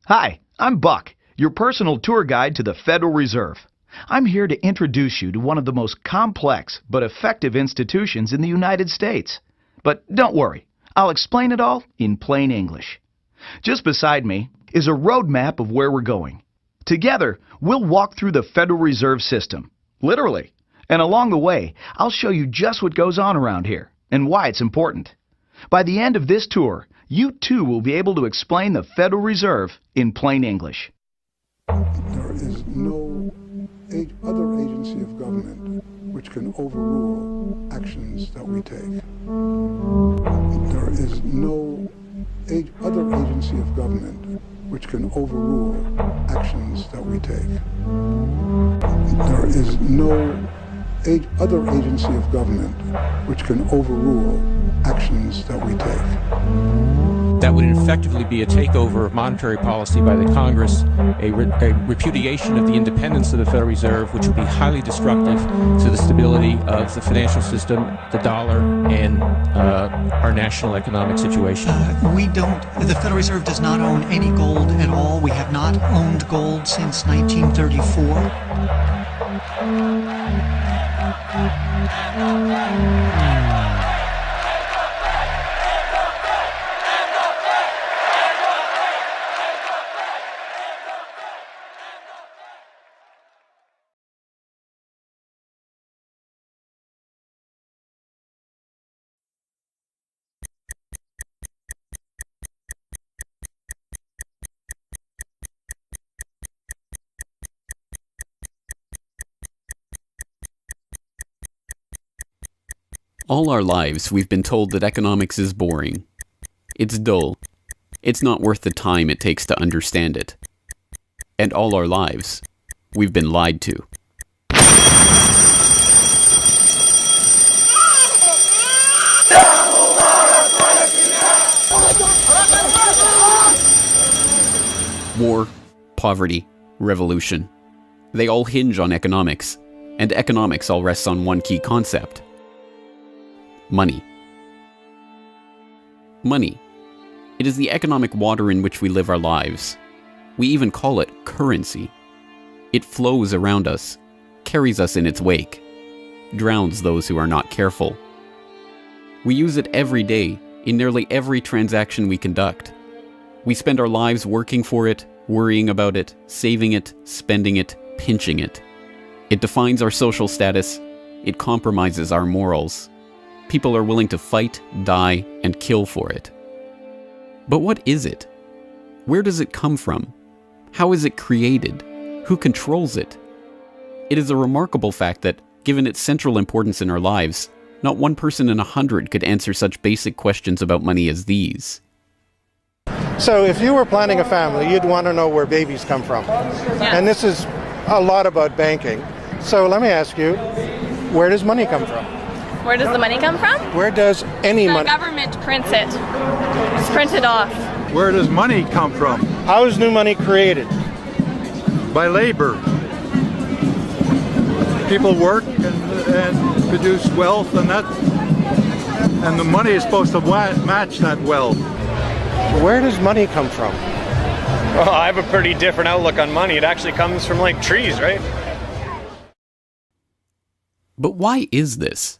Hi, I'm Buck, your personal tour guide to the Federal Reserve. I'm here to introduce you to one of the most complex but effective institutions in the United States. But don't worry, I'll explain it all in plain English. Just beside me is a roadmap of where we're going. Together, we'll walk through the Federal Reserve System, literally. And along the way, I'll show you just what goes on around here and why it's important. By the end of this tour, you too will be able to explain the Federal Reserve in plain English. There is no other agency of government which can overrule actions that we take. There is no other agency of government which can overrule actions that we take. There is no other agency of government which can overrule actions that we take. That would effectively be a takeover of monetary policy by the Congress, a repudiation of the independence of the Federal Reserve, which would be highly destructive to the stability of the financial system, the dollar, and our national economic situation. The Federal Reserve does not own any gold at all. We have not owned gold since 1934. All our lives, we've been told that economics is boring. It's dull. It's not worth the time it takes to understand it. And all our lives, we've been lied to. War, poverty, revolution. They all hinge on economics, and economics all rests on one key concept. Money. Money. It is the economic water in which we live our lives. We even call it currency. It flows around us, carries us in its wake, drowns those who are not careful. We use it every day, in nearly every transaction we conduct. We spend our lives working for it, worrying about it, saving it, spending it, pinching it. It defines our social status. It compromises our morals. People are willing to fight, die, and kill for it. But what is it? Where does it come from? How is it created? Who controls it? It is a remarkable fact that, given its central importance in our lives, not one person in 100 could answer such basic questions about money as these. So if you were planning a family, you'd want to know where babies come from. Yeah. And this is a lot about banking. So let me ask you, where does money come from? Where does the money come from? Where does any The money? government prints it. It's printed off. Where does money come from? How is new money created? By labor. People work and produce wealth, and the money is supposed to match that wealth. Where does money come from? Well, I have a pretty different outlook on money. It actually comes from like trees, right? But why is this?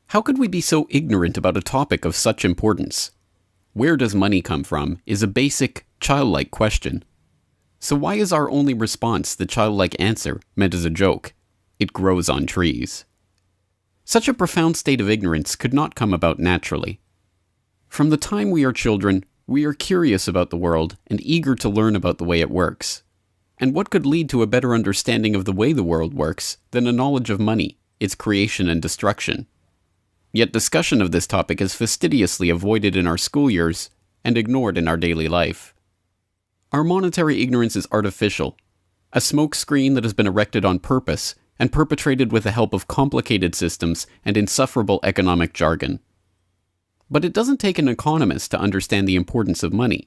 How could we be so ignorant about a topic of such importance? Where does money come from is a basic, childlike question. So why is our only response the childlike answer meant as a joke? It grows on trees. Such a profound state of ignorance could not come about naturally. From the time we are children, we are curious about the world and eager to learn about the way it works. And what could lead to a better understanding of the way the world works than a knowledge of money, its creation and destruction? Yet discussion of this topic is fastidiously avoided in our school years and ignored in our daily life. Our monetary ignorance is artificial, a smokescreen that has been erected on purpose and perpetrated with the help of complicated systems and insufferable economic jargon. But it doesn't take an economist to understand the importance of money.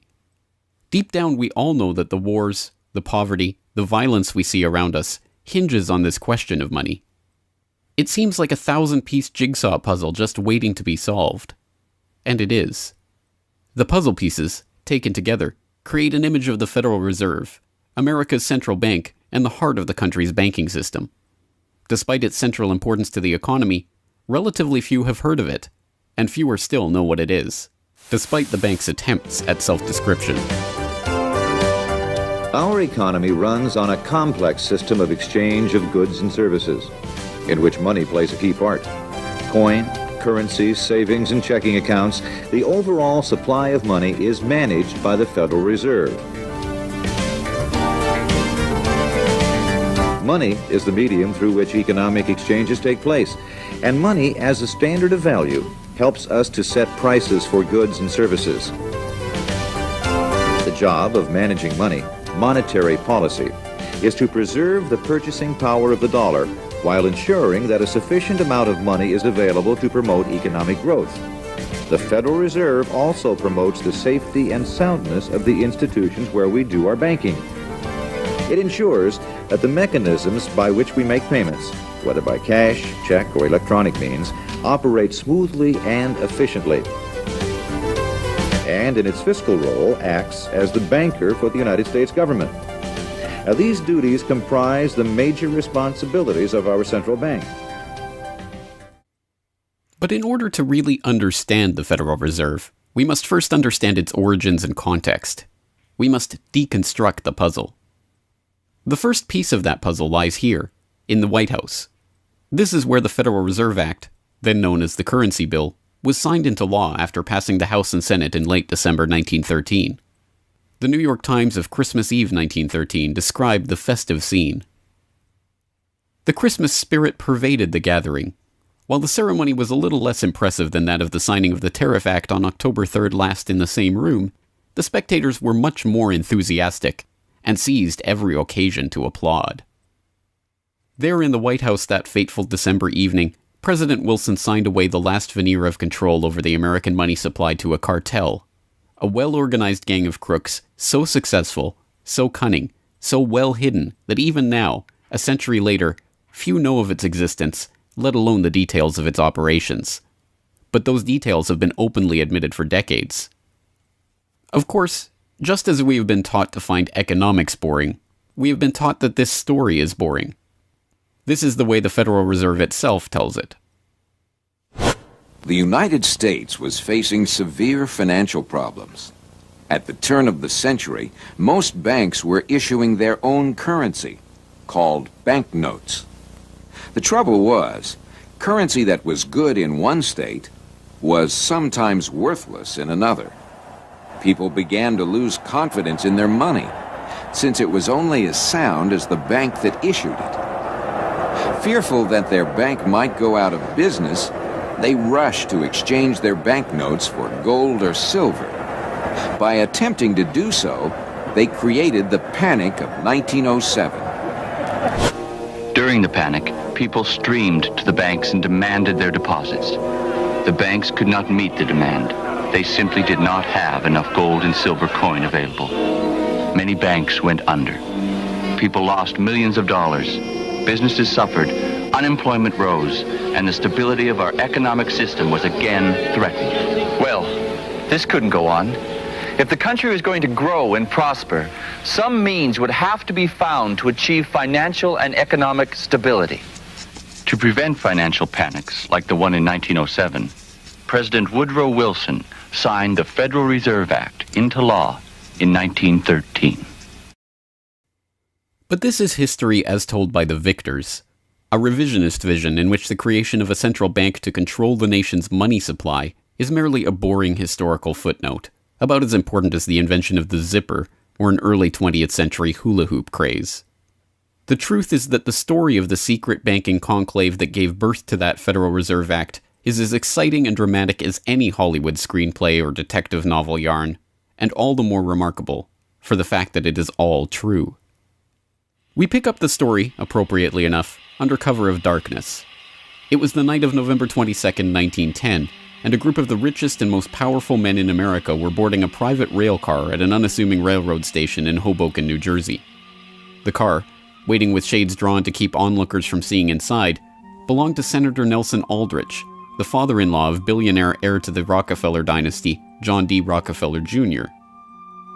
Deep down, we all know that the wars, the poverty, the violence we see around us hinges on this question of money. It seems like a 1,000-piece jigsaw puzzle just waiting to be solved. And it is. The puzzle pieces, taken together, create an image of the Federal Reserve, America's central bank and the heart of the country's banking system. Despite its central importance to the economy, relatively few have heard of it, and fewer still know what it is, despite the bank's attempts at self-description. Our economy runs on a complex system of exchange of goods and services, in which money plays a key part. Coin, currencies, savings, and checking accounts, the overall supply of money is managed by the Federal Reserve. Money is the medium through which economic exchanges take place, and money as a standard of value helps us to set prices for goods and services. The job of managing money, monetary policy, is to preserve the purchasing power of the dollar while ensuring that a sufficient amount of money is available to promote economic growth. The Federal Reserve also promotes the safety and soundness of the institutions where we do our banking. It ensures that the mechanisms by which we make payments, whether by cash, check, or electronic means, operate smoothly and efficiently. And in its fiscal role, acts as the banker for the United States government. Now, these duties comprise the major responsibilities of our central bank. But in order to really understand the Federal Reserve, we must first understand its origins and context. We must deconstruct the puzzle. The first piece of that puzzle lies here, in the White House. This is where the Federal Reserve Act, then known as the Currency Bill, was signed into law after passing the House and Senate in late December 1913. The New York Times of Christmas Eve 1913 described the festive scene. The Christmas spirit pervaded the gathering. While the ceremony was a little less impressive than that of the signing of the Tariff Act on October 3rd last in the same room, the spectators were much more enthusiastic and seized every occasion to applaud. There in the White House that fateful December evening, President Wilson signed away the last veneer of control over the American money supply to a cartel, a well-organized gang of crooks so successful, so cunning, so well hidden that even now, a century later, few know of its existence, let alone the details of its operations. But those details have been openly admitted for decades. Of course, just as we have been taught to find economics boring, we have been taught that this story is boring. This is the way the Federal Reserve itself tells it. The United States was facing severe financial problems. At the turn of the century, most banks were issuing their own currency, called banknotes. The trouble was, currency that was good in one state was sometimes worthless in another. People began to lose confidence in their money, since it was only as sound as the bank that issued it. Fearful that their bank might go out of business, they rushed to exchange their banknotes for gold or silver. By attempting to do so, they created the Panic of 1907. During the panic, people streamed to the banks and demanded their deposits. The banks could not meet the demand. They simply did not have enough gold and silver coin available. Many banks went under. People lost millions of dollars. Businesses suffered, unemployment rose, and the stability of our economic system was again threatened. Well, this couldn't go on. If the country was going to grow and prosper, some means would have to be found to achieve financial and economic stability. To prevent financial panics like the one in 1907, President Woodrow Wilson signed the Federal Reserve Act into law in 1913. But this is history as told by the victors, a revisionist vision in which the creation of a central bank to control the nation's money supply is merely a boring historical footnote, about as important as the invention of the zipper or an early 20th century hula hoop craze. The truth is that the story of the secret banking conclave that gave birth to that Federal Reserve Act is as exciting and dramatic as any Hollywood screenplay or detective novel yarn, and all the more remarkable for the fact that it is all true. We pick up the story, appropriately enough, under cover of darkness. It was the night of November 22nd, 1910, and a group of the richest and most powerful men in America were boarding a private rail car at an unassuming railroad station in Hoboken, New Jersey. The car, waiting with shades drawn to keep onlookers from seeing inside, belonged to Senator Nelson Aldrich, the father-in-law of billionaire heir to the Rockefeller dynasty, John D. Rockefeller Jr.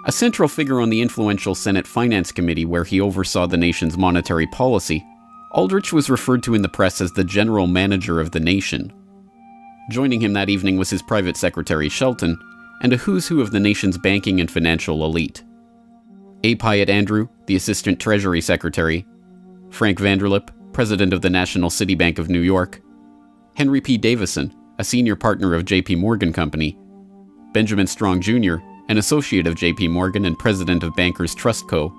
A central figure on the influential Senate Finance Committee where he oversaw the nation's monetary policy, Aldrich was referred to in the press as the general manager of the nation. Joining him that evening was his private secretary Shelton, and a who's who of the nation's banking and financial elite. A. Pyatt Andrew, the Assistant Treasury Secretary, Frank Vanderlip, President of the National City Bank of New York, Henry P. Davison, a senior partner of J.P. Morgan Company, Benjamin Strong Jr., an associate of J.P. Morgan and president of Bankers Trust Co.,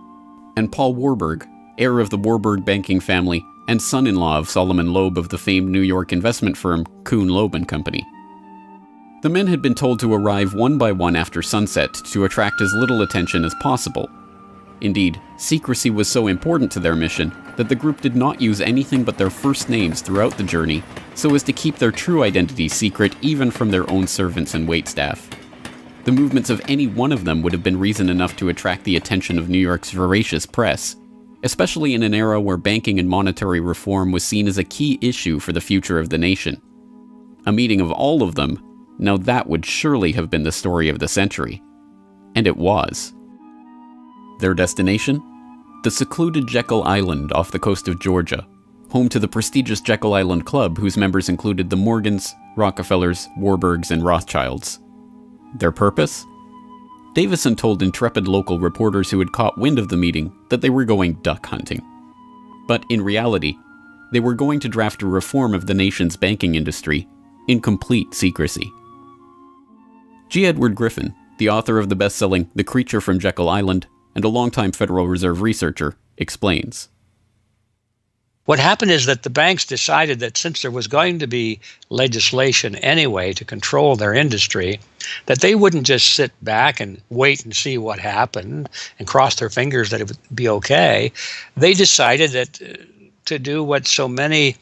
and Paul Warburg, heir of the Warburg banking family and son-in-law of Solomon Loeb of the famed New York investment firm Kuhn Loeb and Company. The men had been told to arrive one by one after sunset to attract as little attention as possible. Indeed, secrecy was so important to their mission that the group did not use anything but their first names throughout the journey so as to keep their true identities secret even from their own servants and waitstaff. The movements of any one of them would have been reason enough to attract the attention of New York's voracious press, especially in an era where banking and monetary reform was seen as a key issue for the future of the nation. A meeting of all of them, now that would surely have been the story of the century. And it was. Their destination? The secluded Jekyll Island off the coast of Georgia, home to the prestigious Jekyll Island Club whose members included the Morgans, Rockefellers, Warburgs, and Rothschilds. Their purpose? Davison told intrepid local reporters who had caught wind of the meeting that they were going duck hunting. But in reality, they were going to draft a reform of the nation's banking industry in complete secrecy. G. Edward Griffin, the author of the best-selling The Creature from Jekyll Island and a longtime Federal Reserve researcher, explains. What happened is that the banks decided that since there was going to be legislation anyway to control their industry, that they wouldn't just sit back and wait and see what happened and cross their fingers that it would be okay. They decided that to do what so many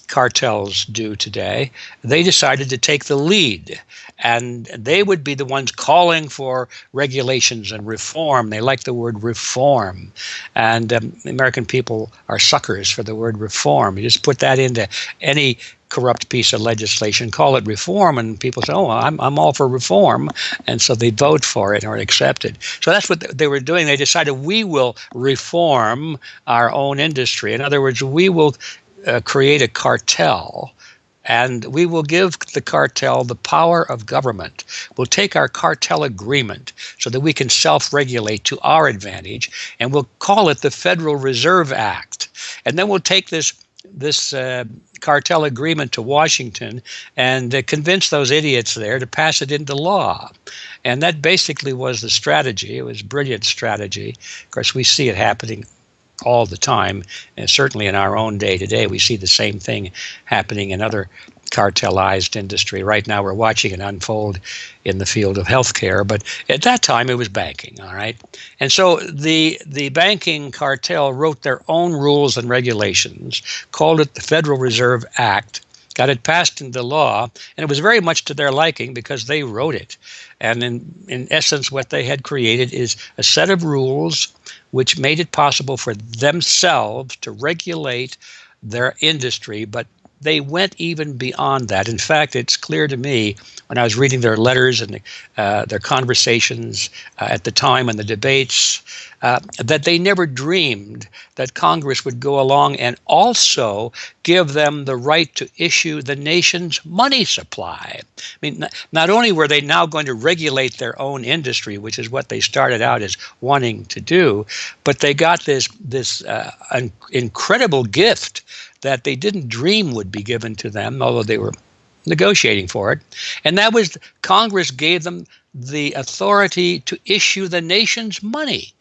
cartels do today, they decided to take the lead, and they would be the ones calling for regulations and reform. They like the word reform, and American people are suckers for the word reform. You just put that into any corrupt piece of legislation, call it reform, and people say, oh, I'm all for reform, and so they vote for it or accept it. So that's what they were doing. They decided we will reform our own industry. In other words, we will create a cartel, and we will give the cartel the power of government. We'll take our cartel agreement so that we can self-regulate to our advantage, and we'll call it the Federal Reserve Act. And then we'll take this cartel agreement to Washington and convince those idiots there to pass it into law. And that basically was the strategy. It was a brilliant strategy. Of course, we see it happening all the time, and certainly in our own day today, we see the same thing happening in other cartelized industry. Right now, we're watching it unfold in the field of healthcare, but at that time, it was banking, all right? And so the banking cartel wrote their own rules and regulations, called it the Federal Reserve Act, got it passed into law, and it was very much to their liking because they wrote it. And in essence, what they had created is a set of rules which made it possible for themselves to regulate their industry, but they went even beyond that. In fact, it's clear to me when I was reading their letters and their conversations at the time and the debates that they never dreamed that Congress would go along and also give them the right to issue the nation's money supply. I mean, not only were they now going to regulate their own industry, which is what they started out as wanting to do, but they got this incredible gift that they didn't dream would be given to them, although they were negotiating for it. And that was Congress gave them the authority to issue the nation's money.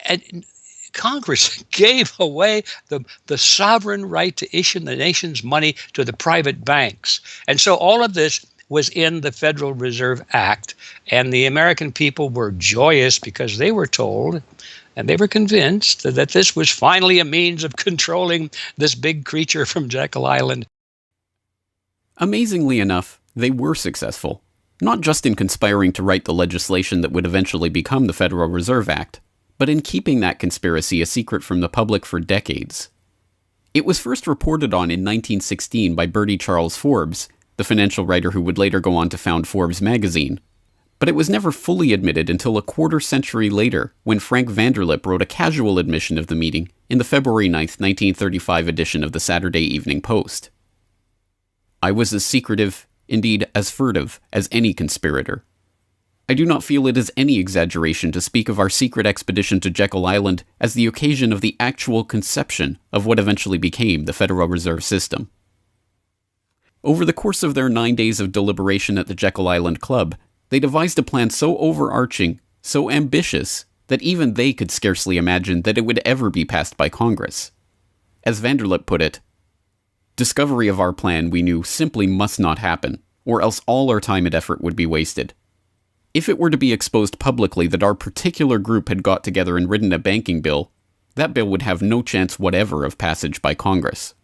And Congress gave away the sovereign right to issue the nation's money to the private banks. And so all of this was in the Federal Reserve Act, and the American people were joyous because they were told and they were convinced that this was finally a means of controlling this big creature from Jekyll Island. Amazingly enough, they were successful, not just in conspiring to write the legislation that would eventually become the Federal Reserve Act, but in keeping that conspiracy a secret from the public for decades. It was first reported on in 1916 by Bertie Charles Forbes, the financial writer who would later go on to found Forbes magazine. But it was never fully admitted until a quarter-century later, when Frank Vanderlip wrote a casual admission of the meeting in the February 9, 1935 edition of the Saturday Evening Post. "I was as secretive, indeed as furtive, as any conspirator. I do not feel it is any exaggeration to speak of our secret expedition to Jekyll Island as the occasion of the actual conception of what eventually became the Federal Reserve System." Over the course of their 9 days of deliberation at the Jekyll Island Club, they devised a plan so overarching, so ambitious, that even they could scarcely imagine that it would ever be passed by Congress. As Vanderlip put it, "Discovery of our plan, we knew, simply must not happen, or else all our time and effort would be wasted. If it were to be exposed publicly that our particular group had got together and written a banking bill, that bill would have no chance whatever of passage by Congress."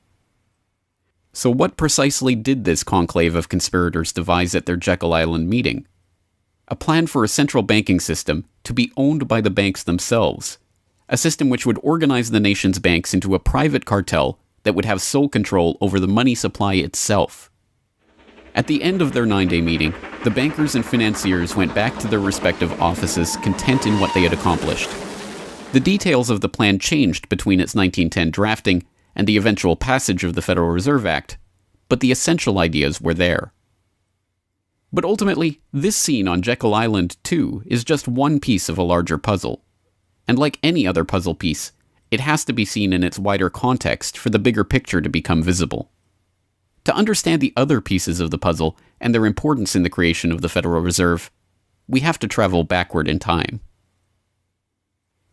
So what precisely did this conclave of conspirators devise at their Jekyll Island meeting? A plan for a central banking system to be owned by the banks themselves, a system which would organize the nation's banks into a private cartel that would have sole control over the money supply itself. At the end of their 9-day meeting, the bankers and financiers went back to their respective offices, content in what they had accomplished. The details of the plan changed between its 1910 drafting and the eventual passage of the Federal Reserve Act, but the essential ideas were there. But ultimately, this scene on Jekyll Island, too, is just one piece of a larger puzzle. And like any other puzzle piece, it has to be seen in its wider context for the bigger picture to become visible. To understand the other pieces of the puzzle and their importance in the creation of the Federal Reserve, we have to travel backward in time.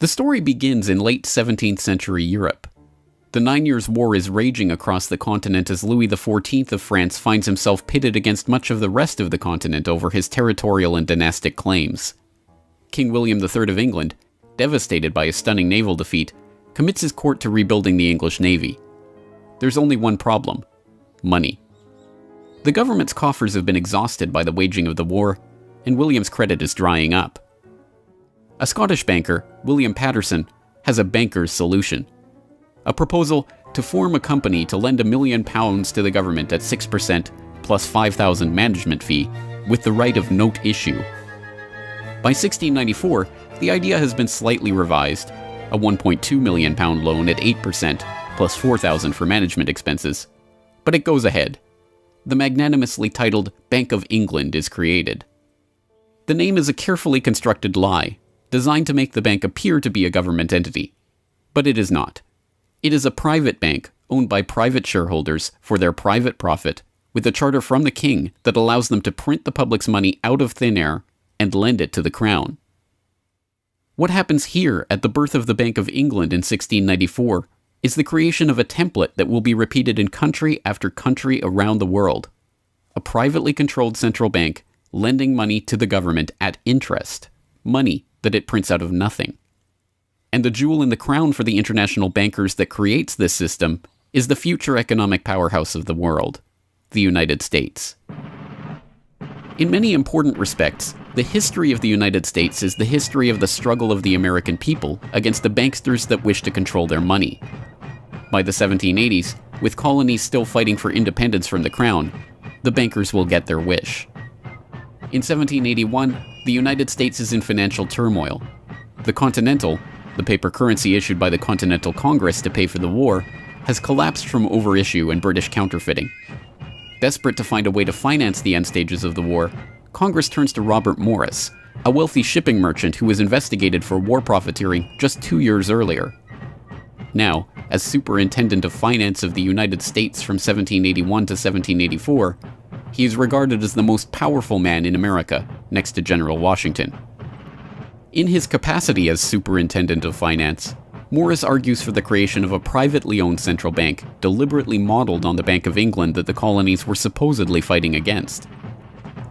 The story begins in late 17th century Europe. The 9 Years' War is raging across the continent as Louis XIV of France finds himself pitted against much of the rest of the continent over his territorial and dynastic claims. King William III of England, devastated by a stunning naval defeat, commits his court to rebuilding the English navy. There's only one problem: money. The government's coffers have been exhausted by the waging of the war, and William's credit is drying up. A Scottish banker, William Patterson, has a banker's solution. A proposal to form a company to lend £1 million to the government at 6% plus £5,000 management fee, with the right of note issue. By 1694, the idea has been slightly revised, a £1.2 million loan at 8% plus £4,000 for management expenses, but it goes ahead. The magnanimously titled Bank of England is created. The name is a carefully constructed lie, designed to make the bank appear to be a government entity, but it is not. It is a private bank owned by private shareholders for their private profit, with a charter from the king that allows them to print the public's money out of thin air and lend it to the crown. What happens here at the birth of the Bank of England in 1694 is the creation of a template that will be repeated in country after country around the world. A privately controlled central bank lending money to the government at interest, money that it prints out of nothing. And the jewel in the crown for the international bankers that creates this system is the future economic powerhouse of the world, the United States. In many important respects, the history of the United States is the history of the struggle of the American people against the banksters that wish to control their money. By the 1780s, with colonies still fighting for independence from the crown, the bankers will get their wish. In 1781, the United States is in financial turmoil. The Continental, the paper currency issued by the Continental Congress to pay for the war, has collapsed from overissue and British counterfeiting. Desperate to find a way to finance the end stages of the war, Congress turns to Robert Morris, a wealthy shipping merchant who was investigated for war profiteering just 2 years earlier. Now, as Superintendent of Finance of the United States from 1781 to 1784, he is regarded as the most powerful man in America, next to General Washington. In his capacity as Superintendent of Finance, Morris argues for the creation of a privately owned central bank deliberately modeled on the Bank of England that the colonies were supposedly fighting against.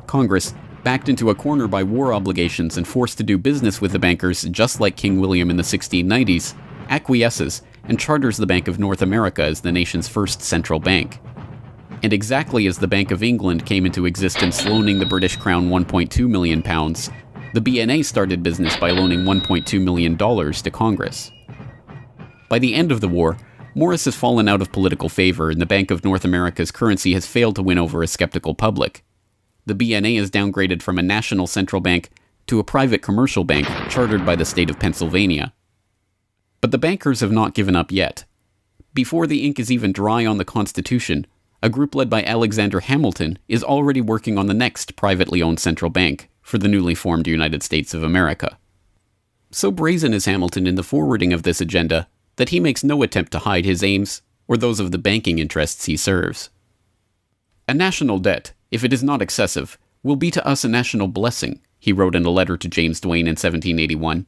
Congress, backed into a corner by war obligations and forced to do business with the bankers just like King William in the 1690s, acquiesces and charters the Bank of North America as the nation's first central bank. And exactly as the Bank of England came into existence loaning the British Crown £1.2 million, the BNA started business by loaning $1.2 million to Congress. By the end of the war, Morris has fallen out of political favor and the Bank of North America's currency has failed to win over a skeptical public. the BNA is downgraded from a national central bank to a private commercial bank chartered by the state of Pennsylvania. But the bankers have not given up yet. Before the ink is even dry on the Constitution, a group led by Alexander Hamilton is already working on the next privately owned central bank for the newly formed United States of America. So brazen is Hamilton in the forwarding of this agenda that he makes no attempt to hide his aims or those of the banking interests he serves. A national debt, if it is not excessive, will be to us a national blessing, he wrote in a letter to James Duane in 1781.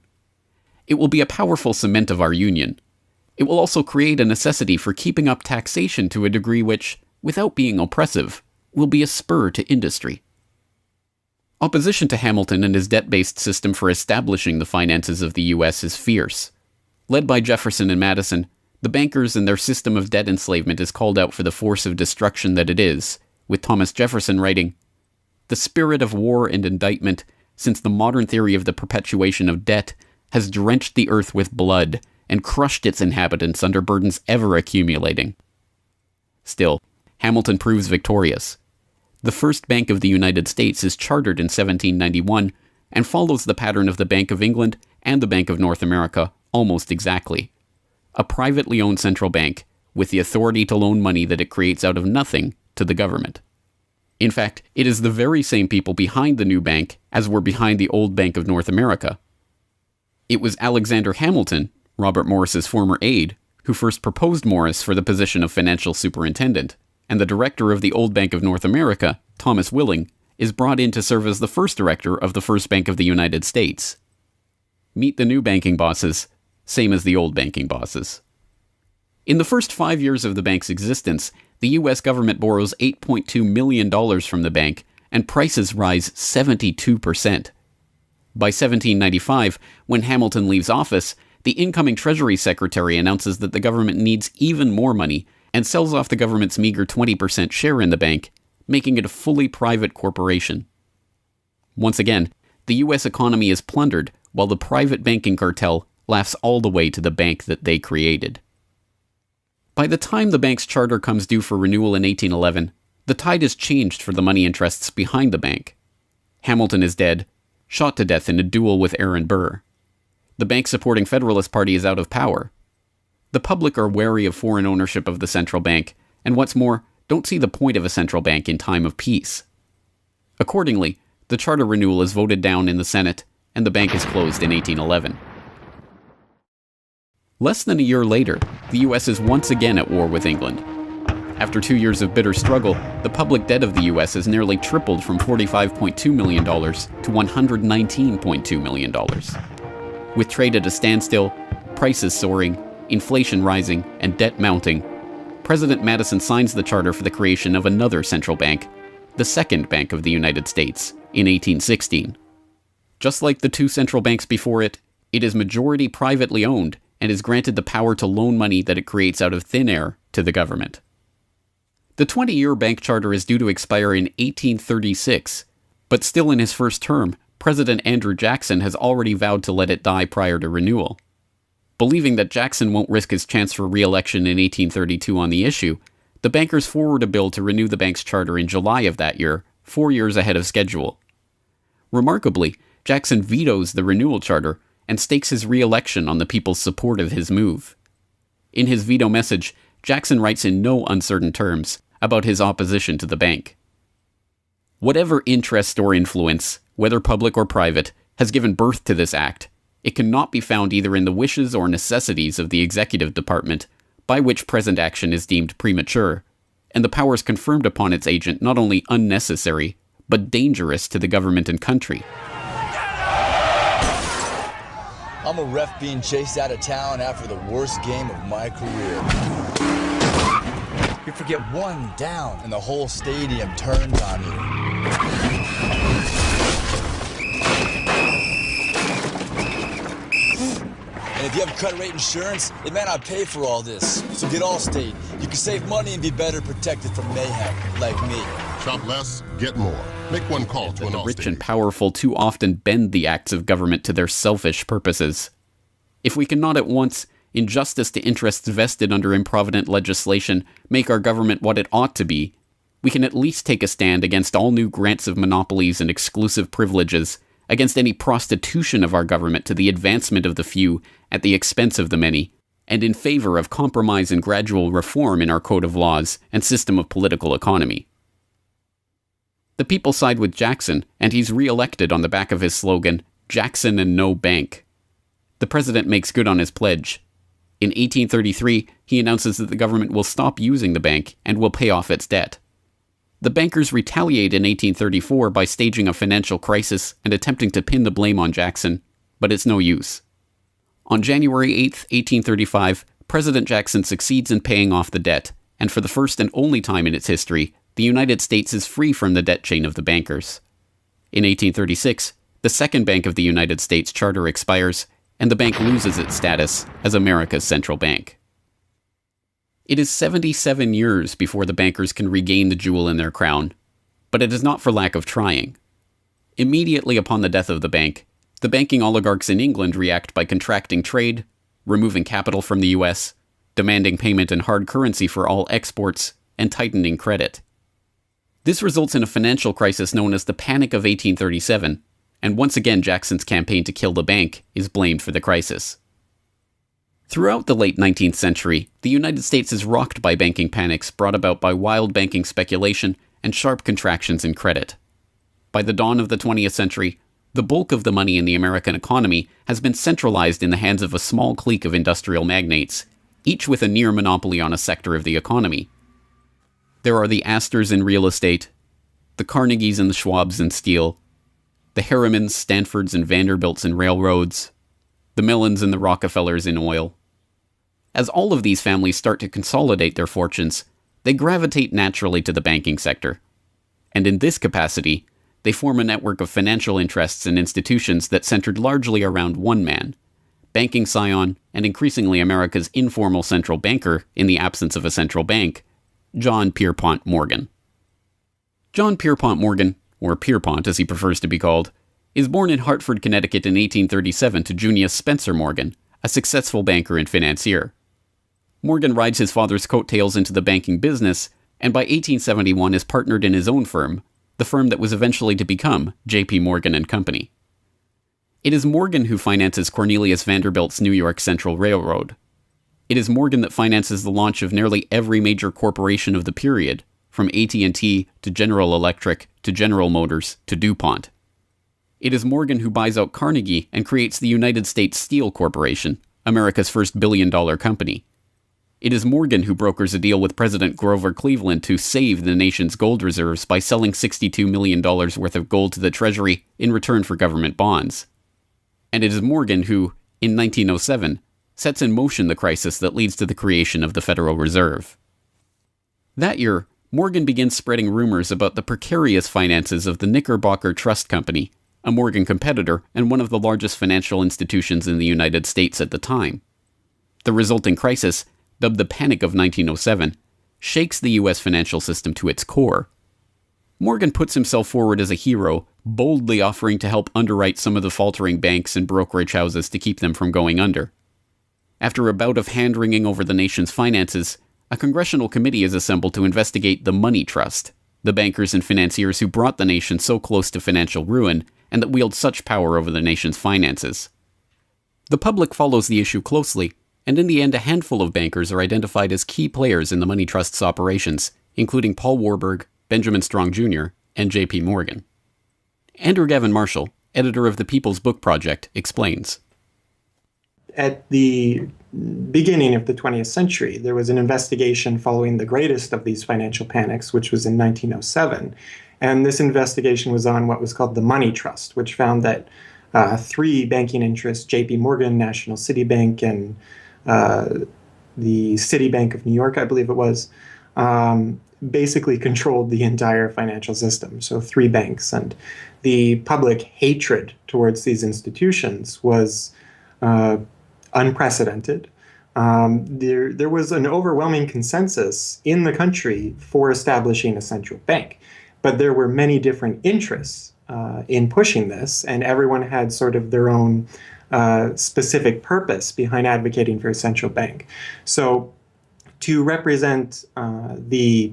It will be a powerful cement of our union. It will also create a necessity for keeping up taxation to a degree which, without being oppressive, will be a spur to industry. Opposition to Hamilton and his debt-based system for establishing the finances of the U.S. is fierce. Led by Jefferson and Madison, the bankers and their system of debt enslavement is called out for the force of destruction that it is, with Thomas Jefferson writing, "The spirit of war and indictment, since the modern theory of the perpetuation of debt, has drenched the earth with blood and crushed its inhabitants under burdens ever accumulating." Still, Hamilton proves victorious. The first Bank of the United States is chartered in 1791 and follows the pattern of the Bank of England and the Bank of North America almost exactly. A privately owned central bank with the authority to loan money that it creates out of nothing to the government. In fact, it is the very same people behind the new bank as were behind the old Bank of North America. It was Alexander Hamilton, Robert Morris's former aide, who first proposed Morris for the position of financial superintendent, and the director of the old Bank of North America, Thomas Willing, is brought in to serve as the first director of the First Bank of the United States. Meet the new banking bosses, same as the old banking bosses. In the first 5 years of the bank's existence, the U.S. government borrows $8.2 million from the bank, and prices rise 72%. By 1795, when Hamilton leaves office, the incoming Treasury Secretary announces that the government needs even more money and sells off the government's meager 20% share in the bank, making it a fully private corporation. Once again, the U.S. economy is plundered while the private banking cartel laughs all the way to the bank that they created. By the time the bank's charter comes due for renewal in 1811, the tide has changed for the money interests behind the bank. Hamilton is dead, shot to death in a duel with Aaron Burr. The bank-supporting Federalist Party is out of power. The public are wary of foreign ownership of the central bank, and what's more, don't see the point of a central bank in time of peace. Accordingly, the charter renewal is voted down in the Senate, and the bank is closed in 1811. Less than a year later, the U.S. is once again at war with England. After 2 years of bitter struggle, the public debt of the U.S. has nearly tripled from $45.2 million to $119.2 million. With trade at a standstill, prices soaring, inflation rising, and debt mounting, President Madison signs the charter for the creation of another central bank, the Second Bank of the United States, in 1816. Just like the two central banks before it, it is majority privately owned and is granted the power to loan money that it creates out of thin air to the government. The 20-year bank charter is due to expire in 1836, but still in his first term, President Andrew Jackson has already vowed to let it die prior to renewal. Believing that Jackson won't risk his chance for re-election in 1832 on the issue, the bankers forward a bill to renew the bank's charter in July of that year, 4 years ahead of schedule. Remarkably, Jackson vetoes the renewal charter and stakes his re-election on the people's support of his move. In his veto message, Jackson writes in no uncertain terms about his opposition to the bank. Whatever interest or influence, whether public or private, has given birth to this act, it cannot be found either in the wishes or necessities of the executive department, by which present action is deemed premature, and the powers confirmed upon its agent not only unnecessary, but dangerous to the government and country. I'm a ref being chased out of town after the worst game of my career. You forget one down, and the whole stadium turns on you. And if you have credit rate insurance, it may not pay for all this. So get Allstate. You can save money and be better protected from mayhem, like me. Shop less, get more. Make one call to an The Allstate. rich and powerful too often bend the acts of government to their selfish purposes. If we cannot at once, in justice to interests vested under improvident legislation, make our government what it ought to be, we can at least take a stand against all new grants of monopolies and exclusive privileges, against any prostitution of our government to the advancement of the few at the expense of the many, and in favor of compromise and gradual reform in our code of laws and system of political economy. The people side with Jackson, and he's re-elected on the back of his slogan, Jackson and no bank. The president makes good on his pledge. In 1833, he announces that the government will stop using the bank and will pay off its debt. The bankers retaliate in 1834 by staging a financial crisis and attempting to pin the blame on Jackson, but it's no use. On January 8, 1835, President Jackson succeeds in paying off the debt, and for the first and only time in its history, the United States is free from the debt chain of the bankers. In 1836, the Second Bank of the United States charter expires, and the bank loses its status as America's central bank. It is 77 years before the bankers can regain the jewel in their crown, but it is not for lack of trying. Immediately upon the death of the bank, the banking oligarchs in England react by contracting trade, removing capital from the US, demanding payment in hard currency for all exports, and tightening credit. This results in a financial crisis known as the Panic of 1837, and once again Jackson's campaign to kill the bank is blamed for the crisis. Throughout the late 19th century, the United States is rocked by banking panics brought about by wild banking speculation and sharp contractions in credit. By the dawn of the 20th century, the bulk of the money in the American economy has been centralized in the hands of a small clique of industrial magnates, each with a near monopoly on a sector of the economy. There are the Astors in real estate, the Carnegies and the Schwabs in steel, the Harrimans, Stanfords, and Vanderbilts in railroads, the Mellons and the Rockefellers in oil. As all of these families start to consolidate their fortunes, they gravitate naturally to the banking sector. And in this capacity, they form a network of financial interests and institutions that centered largely around one man, banking scion and increasingly America's informal central banker in the absence of a central bank, John Pierpont Morgan. John Pierpont Morgan, or Pierpont as he prefers to be called, is born in Hartford, Connecticut in 1837 to Junius Spencer Morgan, a successful banker and financier. Morgan rides his father's coattails into the banking business, and by 1871 is partnered in his own firm, the firm that was eventually to become J.P. Morgan & Company. It is Morgan who finances Cornelius Vanderbilt's New York Central Railroad. It is Morgan that finances the launch of nearly every major corporation of the period, from AT&T to General Electric to General Motors to DuPont. It is Morgan who buys out Carnegie and creates the United States Steel Corporation, America's first billion-dollar company. It is Morgan who brokers a deal with President Grover Cleveland to save the nation's gold reserves by selling $62 million worth of gold to the Treasury in return for government bonds. And it is Morgan who, in 1907, sets in motion the crisis that leads to the creation of the Federal Reserve. That year, Morgan begins spreading rumors about the precarious finances of the Knickerbocker Trust Company, a Morgan competitor and one of the largest financial institutions in the United States at the time. The resulting crisis, dubbed the Panic of 1907, shakes the U.S. financial system to its core. Morgan puts himself forward as a hero, boldly offering to help underwrite some of the faltering banks and brokerage houses to keep them from going under. After a bout of hand-wringing over the nation's finances, a congressional committee is assembled to investigate the Money Trust, the bankers and financiers who brought the nation so close to financial ruin and that wield such power over the nation's finances. The public follows the issue closely, and in the end a handful of bankers are identified as key players in the Money Trust's operations, including Paul Warburg, Benjamin Strong Jr., and J.P. Morgan. Andrew Gavin Marshall, editor of the People's Book Project, explains. At the beginning of the 20th century, there was an investigation following the greatest of these financial panics, which was in 1907. And this investigation was on what was called the Money Trust, which found that three banking interests, J.P. Morgan, National City Bank, and the Citibank of New York, I believe it was, basically controlled the entire financial system. So three banks. And the public hatred towards these institutions was unprecedented. There was an overwhelming consensus in the country for establishing a central bank. But there were many different interests in pushing this, and everyone had sort of their own specific purpose behind advocating for a central bank. So to represent the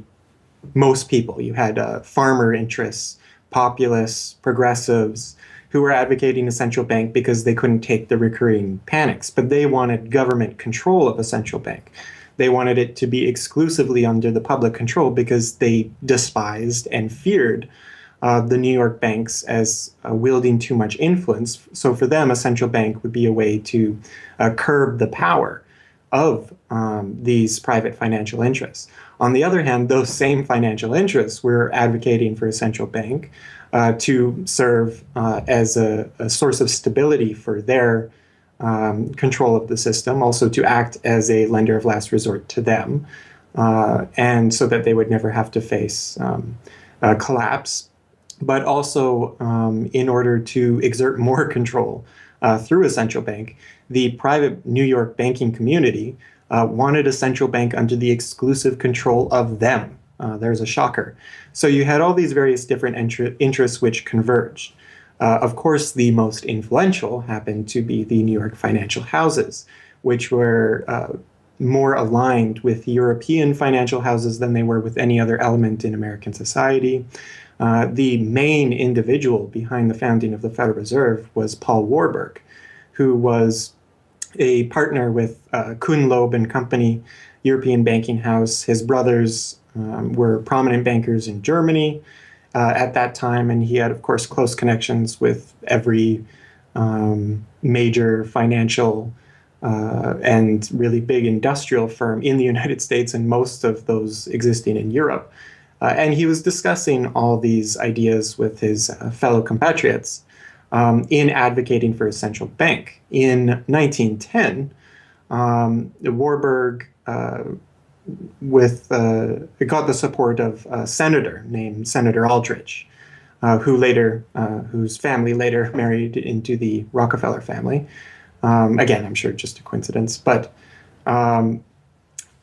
most people. You had farmer interests, populists, progressives, who were advocating a central bank because they couldn't take the recurring panics, but they wanted government control of a central bank. They wanted it to be exclusively under the public control because they despised and feared the New York banks as wielding too much influence. So for them, a central bank would be a way to curb the power of these private financial interests. On the other hand, those same financial interests were advocating for a central bank to serve as a source of stability for their control of the system, also to act as a lender of last resort to them, and so that they would never have to face collapse, but also in order to exert more control through a central bank. The private New York banking community wanted a central bank under the exclusive control of them. There's a shocker. So you had all these various different interests which converged. Of course, the most influential happened to be the New York financial houses, which were more aligned with European financial houses than they were with any other element in American society. The main individual behind the founding of the Federal Reserve was Paul Warburg, who was a partner with Kuhn Loeb and Company, European banking house. His brothers were prominent bankers in Germany at that time, and he had, of course, close connections with every major financial and really big industrial firm in the United States, and most of those existing in Europe. And he was discussing all these ideas with his fellow compatriots in advocating for a central bank. In 1910, Warburg got the support of a senator named Senator Aldrich, whose family later married into the Rockefeller family. Again, I'm sure just a coincidence, but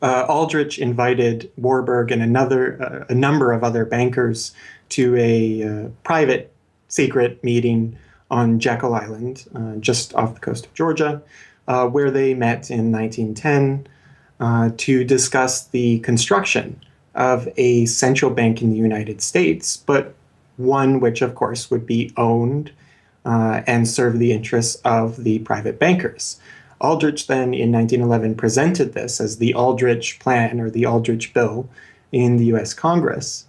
Aldrich invited Warburg and a number of other bankers to a private secret meeting on Jekyll Island, just off the coast of Georgia, where they met in 1910 to discuss the construction of a central bank in the United States, but one which, of course, would be owned and serve the interests of the private bankers. Aldrich then, in 1911, presented this as the Aldrich Plan or the Aldrich Bill in the U.S. Congress,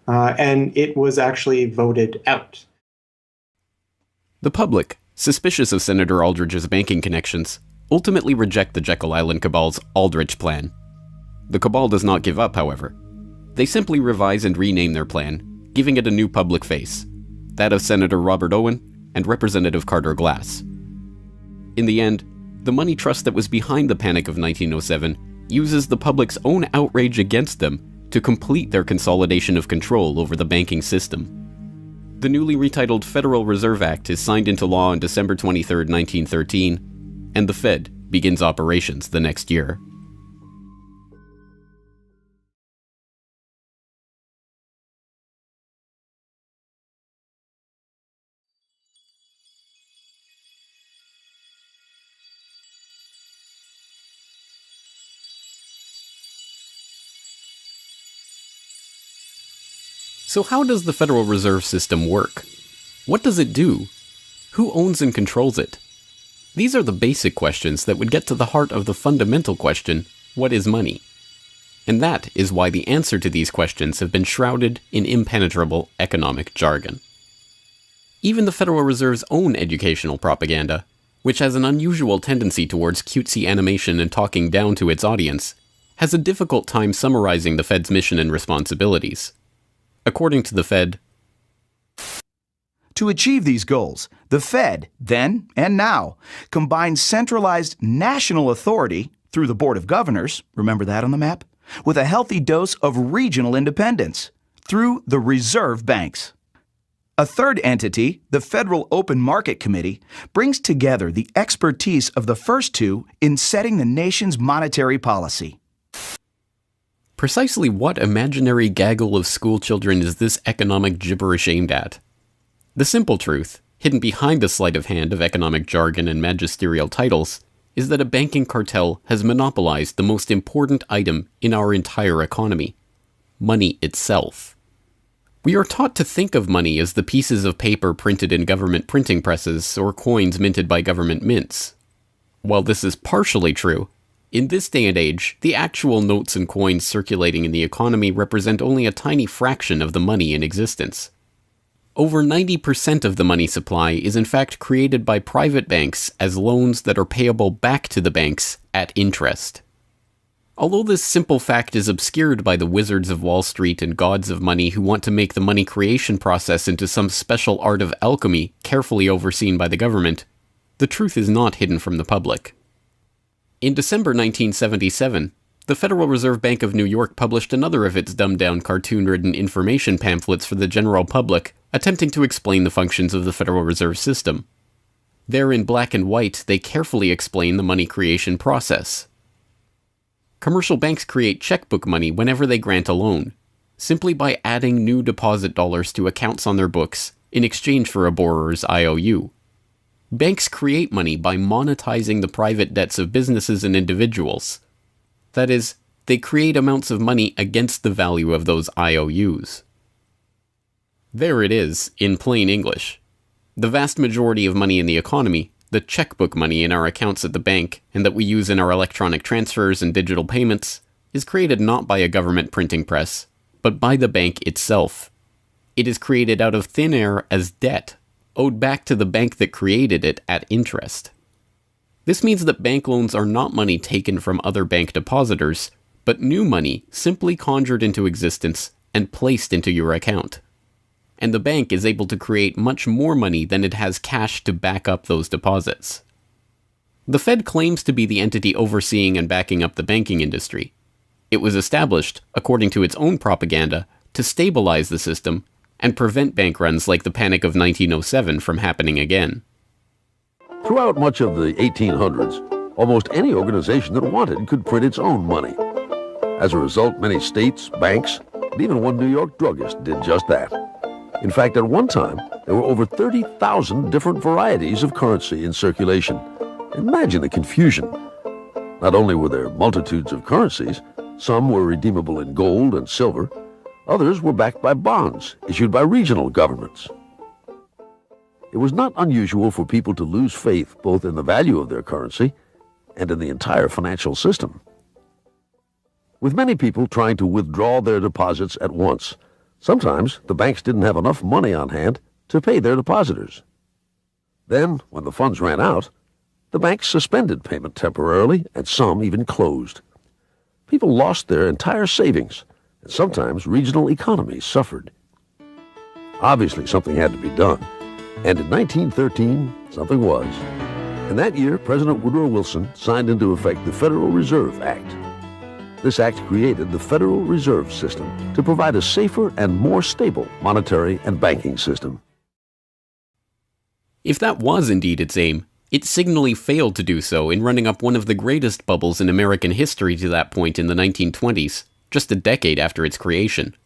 and it was actually voted out. The public, suspicious of Senator Aldrich's banking connections, ultimately reject the Jekyll Island Cabal's Aldrich Plan. The Cabal does not give up, however. They simply revise and rename their plan, giving it a new public face, that of Senator Robert Owen and Representative Carter Glass. In the end, the money trust that was behind the Panic of 1907 uses the public's own outrage against them to complete their consolidation of control over the banking system. The newly retitled Federal Reserve Act is signed into law on December 23, 1913, and the Fed begins operations the next year. So how does the Federal Reserve System work? What does it do? Who owns and controls it? These are the basic questions that would get to the heart of the fundamental question, what is money? And that is why the answer to these questions have been shrouded in impenetrable economic jargon. Even the Federal Reserve's own educational propaganda, which has an unusual tendency towards cutesy animation and talking down to its audience, has a difficult time summarizing the Fed's mission and responsibilities. According to the Fed, to achieve these goals, the Fed, then and now, combines centralized national authority through the Board of Governors, remember that on the map, with a healthy dose of regional independence through the reserve banks. A third entity, the Federal Open Market Committee, brings together the expertise of the first two in setting the nation's monetary policy. Precisely what imaginary gaggle of schoolchildren is this economic gibberish aimed at? The simple truth, hidden behind the sleight of hand of economic jargon and magisterial titles, is that a banking cartel has monopolized the most important item in our entire economy: money itself. We are taught to think of money as the pieces of paper printed in government printing presses or coins minted by government mints. While this is partially true, in this day and age, the actual notes and coins circulating in the economy represent only a tiny fraction of the money in existence. Over 90% of the money supply is in fact created by private banks as loans that are payable back to the banks at interest. Although this simple fact is obscured by the wizards of Wall Street and gods of money who want to make the money creation process into some special art of alchemy carefully overseen by the government, the truth is not hidden from the public. In December 1977, the Federal Reserve Bank of New York published another of its dumbed-down cartoon-ridden information pamphlets for the general public, attempting to explain the functions of the Federal Reserve System. There in black and white, they carefully explain the money creation process. Commercial banks create checkbook money whenever they grant a loan, simply by adding new deposit dollars to accounts on their books in exchange for a borrower's IOU. Banks create money by monetizing the private debts of businesses and individuals. That is, they create amounts of money against the value of those IOUs. There it is, in plain English. The vast majority of money in the economy, the checkbook money in our accounts at the bank and that we use in our electronic transfers and digital payments, is created not by a government printing press, but by the bank itself. It is created out of thin air as debt, owed back to the bank that created it at interest. This means that bank loans are not money taken from other bank depositors, but new money simply conjured into existence and placed into your account. And the bank is able to create much more money than it has cash to back up those deposits. The Fed claims to be the entity overseeing and backing up the banking industry. It was established, according to its own propaganda, to stabilize the system and prevent bank runs like the Panic of 1907 from happening again. Throughout much of the 1800s, almost any organization that wanted could print its own money. As a result, many states, banks, and even one New York druggist did just that. In fact, at one time, there were over 30,000 different varieties of currency in circulation. Imagine the confusion. Not only were there multitudes of currencies, some were redeemable in gold and silver, others were backed by bonds issued by regional governments. It was not unusual for people to lose faith both in the value of their currency and in the entire financial system. With many people trying to withdraw their deposits at once, sometimes the banks didn't have enough money on hand to pay their depositors. Then, when the funds ran out, the banks suspended payment temporarily, and some even closed. People lost their entire savings, and sometimes regional economies suffered. Obviously, something had to be done, and in 1913, something was. In that year, President Woodrow Wilson signed into effect the Federal Reserve Act. This act created the Federal Reserve System to provide a safer and more stable monetary and banking system. If that was indeed its aim, it signally failed to do so in running up one of the greatest bubbles in American history to that point in the 1920s, just a decade after its creation.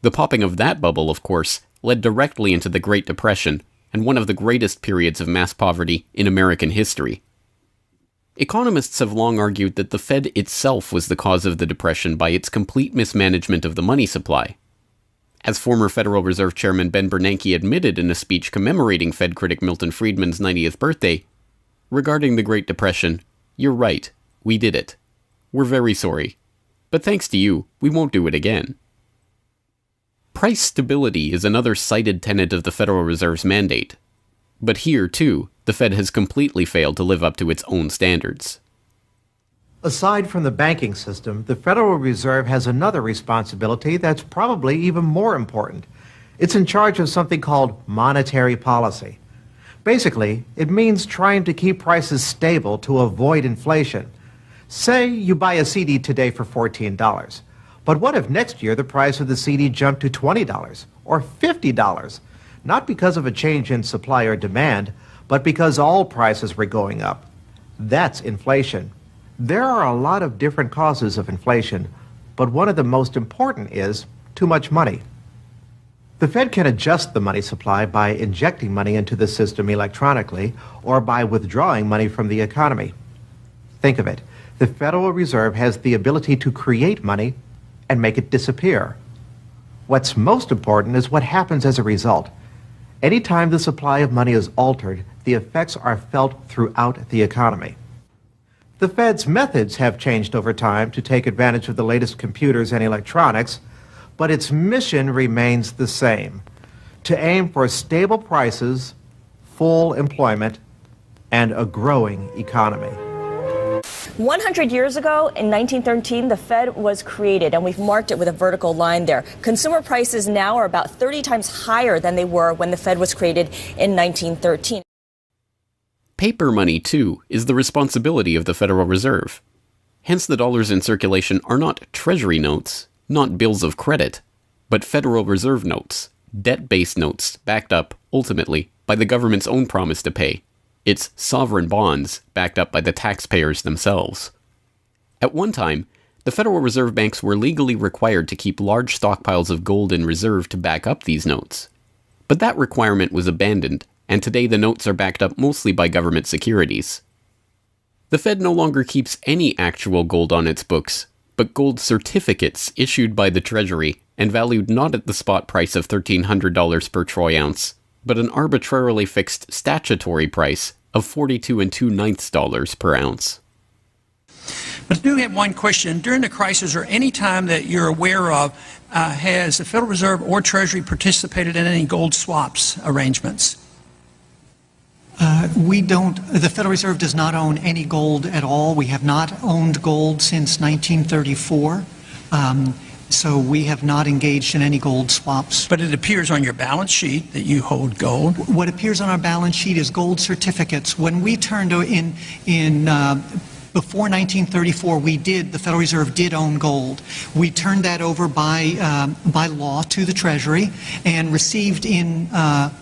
The popping of that bubble, of course, led directly into the Great Depression and one of the greatest periods of mass poverty in American history. Economists have long argued that the Fed itself was the cause of the Depression by its complete mismanagement of the money supply. As former Federal Reserve Chairman Ben Bernanke admitted in a speech commemorating Fed critic Milton Friedman's 90th birthday, regarding the Great Depression, "You're right, we did it. We're very sorry. But thanks to you, we won't do it again." Price stability is another cited tenet of the Federal Reserve's mandate. But here, too, the Fed has completely failed to live up to its own standards. Aside from the banking system, the Federal Reserve has another responsibility that's probably even more important. It's in charge of something called monetary policy. Basically, it means trying to keep prices stable to avoid inflation. Say you buy a CD today for $14, but what if next year the price of the CD jumped to $20 or $50? Not because of a change in supply or demand, but because all prices were going up. That's inflation. There are a lot of different causes of inflation, but one of the most important is too much money. The Fed can adjust the money supply by injecting money into the system electronically or by withdrawing money from the economy. Think of it. The Federal Reserve has the ability to create money and make it disappear. What's most important is what happens as a result. Anytime the supply of money is altered, the effects are felt throughout the economy. The Fed's methods have changed over time to take advantage of the latest computers and electronics, but its mission remains the same: to aim for stable prices, full employment, and a growing economy. 100 years ago, in 1913, the Fed was created, and we've marked it with a vertical line there. Consumer prices now are about 30 times higher than they were when the Fed was created in 1913. Paper money, too, is the responsibility of the Federal Reserve. Hence, the dollars in circulation are not Treasury notes, not bills of credit, but Federal Reserve notes, debt-based notes backed up, ultimately, by the government's own promise to pay. It's sovereign bonds backed up by the taxpayers themselves. At one time, the Federal Reserve banks were legally required to keep large stockpiles of gold in reserve to back up these notes. But that requirement was abandoned, and today the notes are backed up mostly by government securities. The Fed no longer keeps any actual gold on its books, but gold certificates issued by the Treasury and valued not at the spot price of $1,300 per troy ounce, but an arbitrarily fixed statutory price of $42 2/9 per ounce. But I do have one question. During the crisis, or any time that you're aware of, has the Federal Reserve or Treasury participated in any gold swaps arrangements? The Federal Reserve does not own any gold at all. We have not owned gold since 1934. So we have not engaged in any gold swaps. But it appears on your balance sheet that you hold gold. What appears on our balance sheet is gold certificates. When we turned before 1934, the Federal Reserve did own gold. We turned that over by law to the Treasury and received in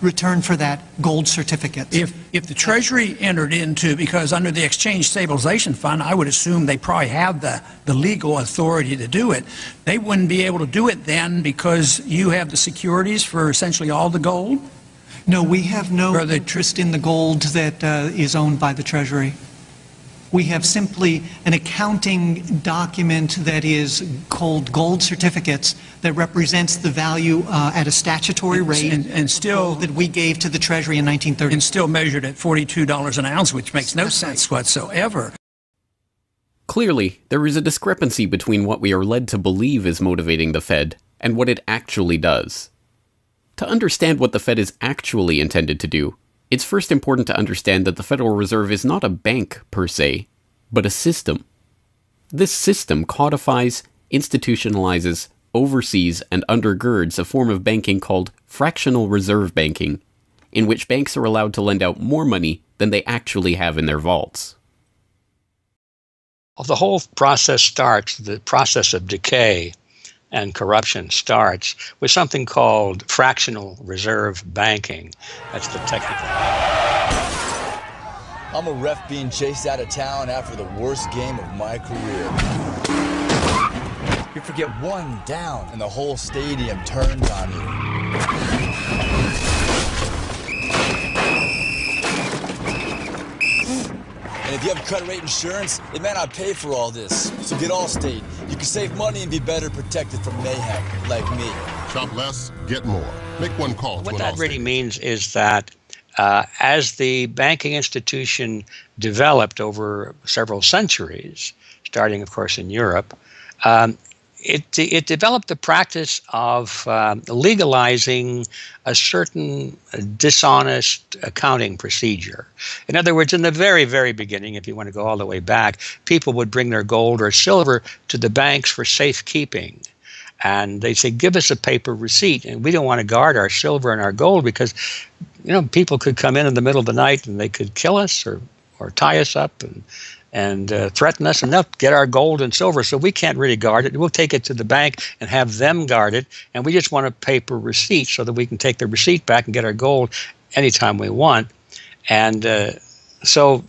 return for that gold certificates. If the Treasury entered into, because under the Exchange Stabilization Fund, I would assume they probably have the legal authority to do it, they wouldn't be able to do it then because you have the securities for essentially all the gold? No, we have no interest in the gold that is owned by the Treasury. We have simply an accounting document that is called gold certificates that represents the value at a statutory rate and still that we gave to the Treasury in 1930. And still measured at $42 an ounce, which makes no sense whatsoever. Clearly, there is a discrepancy between what we are led to believe is motivating the Fed and what it actually does. To understand what the Fed is actually intended to do, it's first important to understand that the Federal Reserve is not a bank per se, but a system. This system codifies, institutionalizes, oversees, and undergirds a form of banking called fractional reserve banking, in which banks are allowed to lend out more money than they actually have in their vaults. The whole process starts, the process of decay and corruption starts with something called fractional reserve banking. That's the technical. I'm a ref being chased out of town after the worst game of my career. You forget one down and the whole stadium turns on you. And if you have credit rate insurance, it may not pay for all this. So get Allstate. You can save money and be better protected from mayhem, like me. Shop less, get more. Make one call to What an that Allstate. really means is that as the banking institution developed over several centuries, starting, of course, in Europe, it developed the practice of legalizing a certain dishonest accounting procedure. In other words, in the very, very beginning, if you want to go all the way back, people would bring their gold or silver to the banks for safekeeping. And they'd say, give us a paper receipt. And we don't want to guard our silver and our gold because, people could come in the middle of the night and they could kill us or tie us up and threaten us, and they'll get our gold and silver, so we can't really guard it. We'll take it to the bank and have them guard it, and we just want a paper receipt so that we can take the receipt back and get our gold anytime we want. And so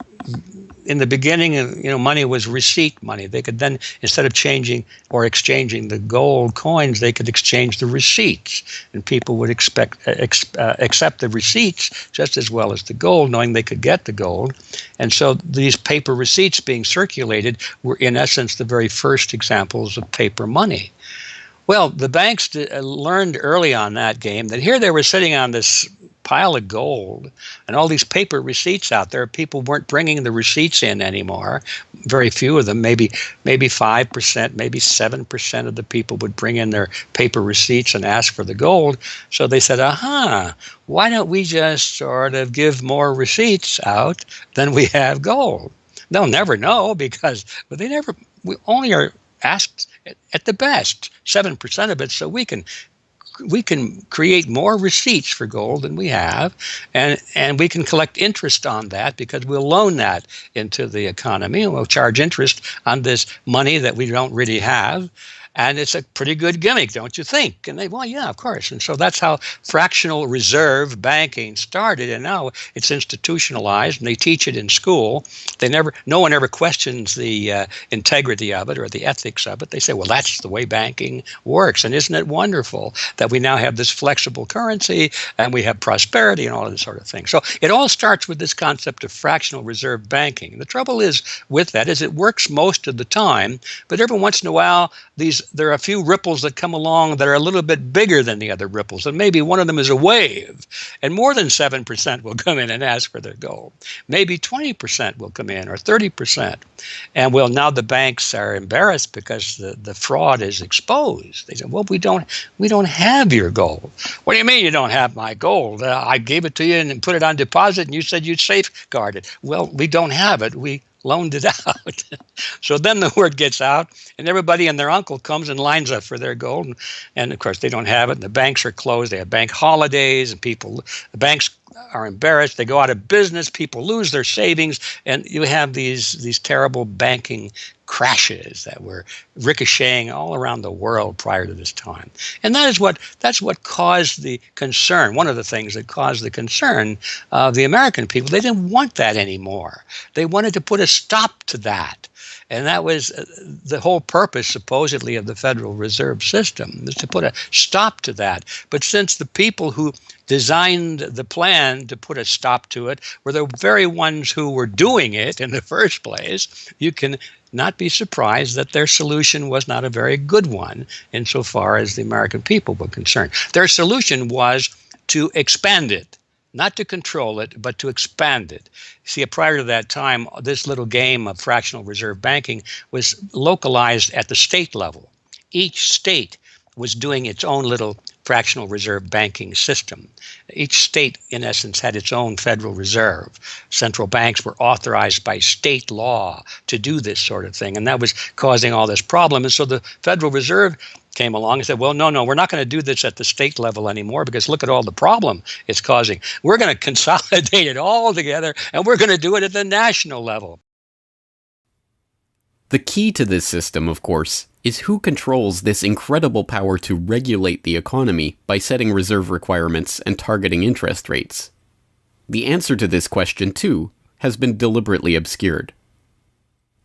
in the beginning, money was receipt money. They could then, instead of changing or exchanging the gold coins, they could exchange the receipts, and people would accept the receipts just as well as the gold, knowing they could get the gold. And so these paper receipts being circulated were, in essence, the very first examples of paper money. Well, the banks learned early on that game that here they were sitting on this pile of gold and all these paper receipts out there. People weren't bringing the receipts in anymore. Very few of them, maybe 5%, maybe 7% of the people would bring in their paper receipts and ask for the gold. So they said, why don't we just sort of give more receipts out than we have gold? They'll never know because we only are asked at the best 7% of it, so we can create more receipts for gold than we have, and we can collect interest on that because we'll loan that into the economy and we'll charge interest on this money that we don't really have. And it's a pretty good gimmick, don't you think? And well, yeah, of course. And so that's how fractional reserve banking started. And now it's institutionalized, and they teach it in school. No one ever questions the integrity of it or the ethics of it. They say, well, that's the way banking works. And isn't it wonderful that we now have this flexible currency and we have prosperity and all of this sort of thing? So it all starts with this concept of fractional reserve banking. And the trouble is with that is it works most of the time, but every once in a while, there are a few ripples that come along that are a little bit bigger than the other ripples, and maybe one of them is a wave, and more than 7% will come in and ask for their gold. Maybe 20% will come in, or 30%. And well, now the banks are embarrassed because the fraud is exposed. They say, well, we don't have your gold. What do you mean you don't have my gold? I gave it to you and put it on deposit, and you said you'd safeguard it. Well, we don't have it. We loaned it out. So then the word gets out, and everybody and their uncle comes and lines up for their gold. And of course, they don't have it, and the banks are closed. They have bank holidays, and the banks are embarrassed. They go out of business. People lose their savings, and you have these terrible banking crashes that were ricocheting all around the world prior to this time. And that's what caused the concern. One of the things that caused the concern of the American people, they didn't want that anymore. They wanted to put a stop to that. And that was the whole purpose, supposedly, of the Federal Reserve System, was to put a stop to that. But since the people who designed the plan to put a stop to it were the very ones who were doing it in the first place, you can not be surprised that their solution was not a very good one insofar as the American people were concerned. Their solution was to expand it. Not to control it, but to expand it. See, prior to that time, this little game of fractional reserve banking was localized at the state level. Each state was doing its own little fractional reserve banking system. Each state, in essence, had its own Federal Reserve. Central banks were authorized by state law to do this sort of thing, and that was causing all this problem. And so the Federal Reserve came along and said, well, no, we're not going to do this at the state level anymore because look at all the problem it's causing. We're going to consolidate it all together, and we're going to do it at the national level. The key to this system, of course, is who controls this incredible power to regulate the economy by setting reserve requirements and targeting interest rates. The answer to this question, too, has been deliberately obscured.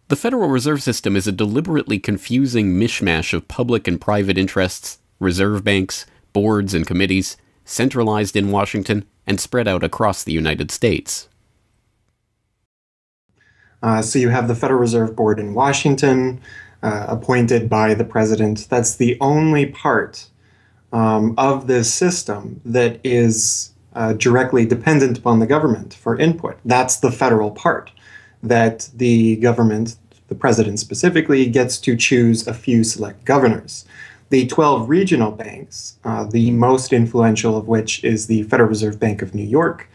The Federal Reserve System is a deliberately confusing mishmash of public and private interests, reserve banks, boards and committees, centralized in Washington and spread out across the United States. So you have the Federal Reserve Board in Washington, appointed by the president. That's the only part of this system that is directly dependent upon the government for input. That's the federal part, that the government, the president specifically, gets to choose a few select governors. The 12 regional banks, the most influential of which is the Federal Reserve Bank of New York,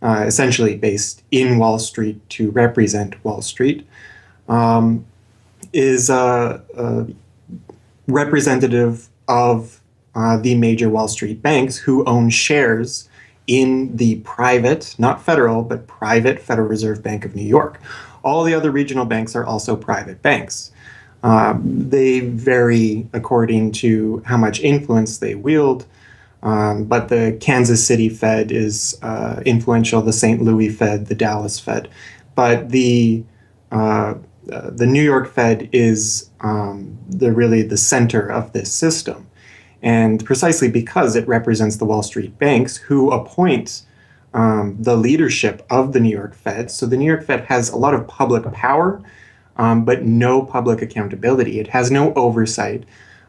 essentially based in Wall Street to represent Wall Street, is representative of the major Wall Street banks who own shares in the private, not federal, but private Federal Reserve Bank of New York. All the other regional banks are also private banks. They vary according to how much influence they wield, but the Kansas City Fed is influential, the St. Louis Fed, the Dallas Fed. But the New York Fed is really the center of this system. And precisely because it represents the Wall Street banks who appoint the leadership of the New York Fed. So the New York Fed has a lot of public power, but no public accountability. It has no oversight.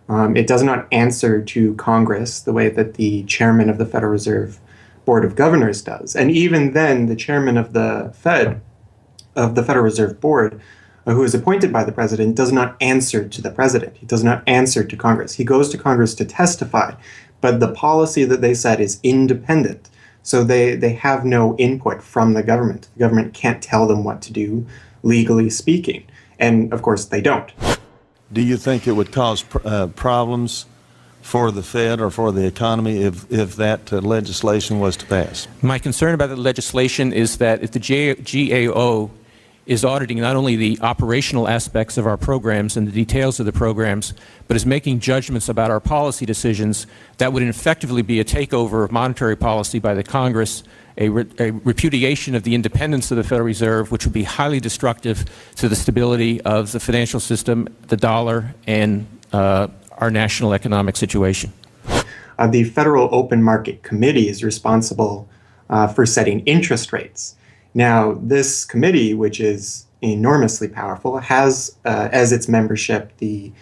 It does not answer to Congress the way that the chairman of the Federal Reserve Board of Governors does. And even then, the chairman of the Federal Reserve Board, who is appointed by the president, does not answer to the president. He does not answer to Congress. He goes to Congress to testify, but the policy that they set is independent. So they have no input from the government. The government can't tell them what to do, legally speaking. And of course, they don't. Do you think it would cause problems for the Fed or for the economy if that legislation was to pass? My concern about the legislation is that if the GAO is auditing not only the operational aspects of our programs and the details of the programs, but is making judgments about our policy decisions, that would effectively be a takeover of monetary policy by the Congress, a repudiation of the independence of the Federal Reserve, which would be highly destructive to the stability of the financial system, the dollar, and our national economic situation. The Federal Open Market Committee is responsible for setting interest rates. Now, this committee, which is enormously powerful, has as its membership the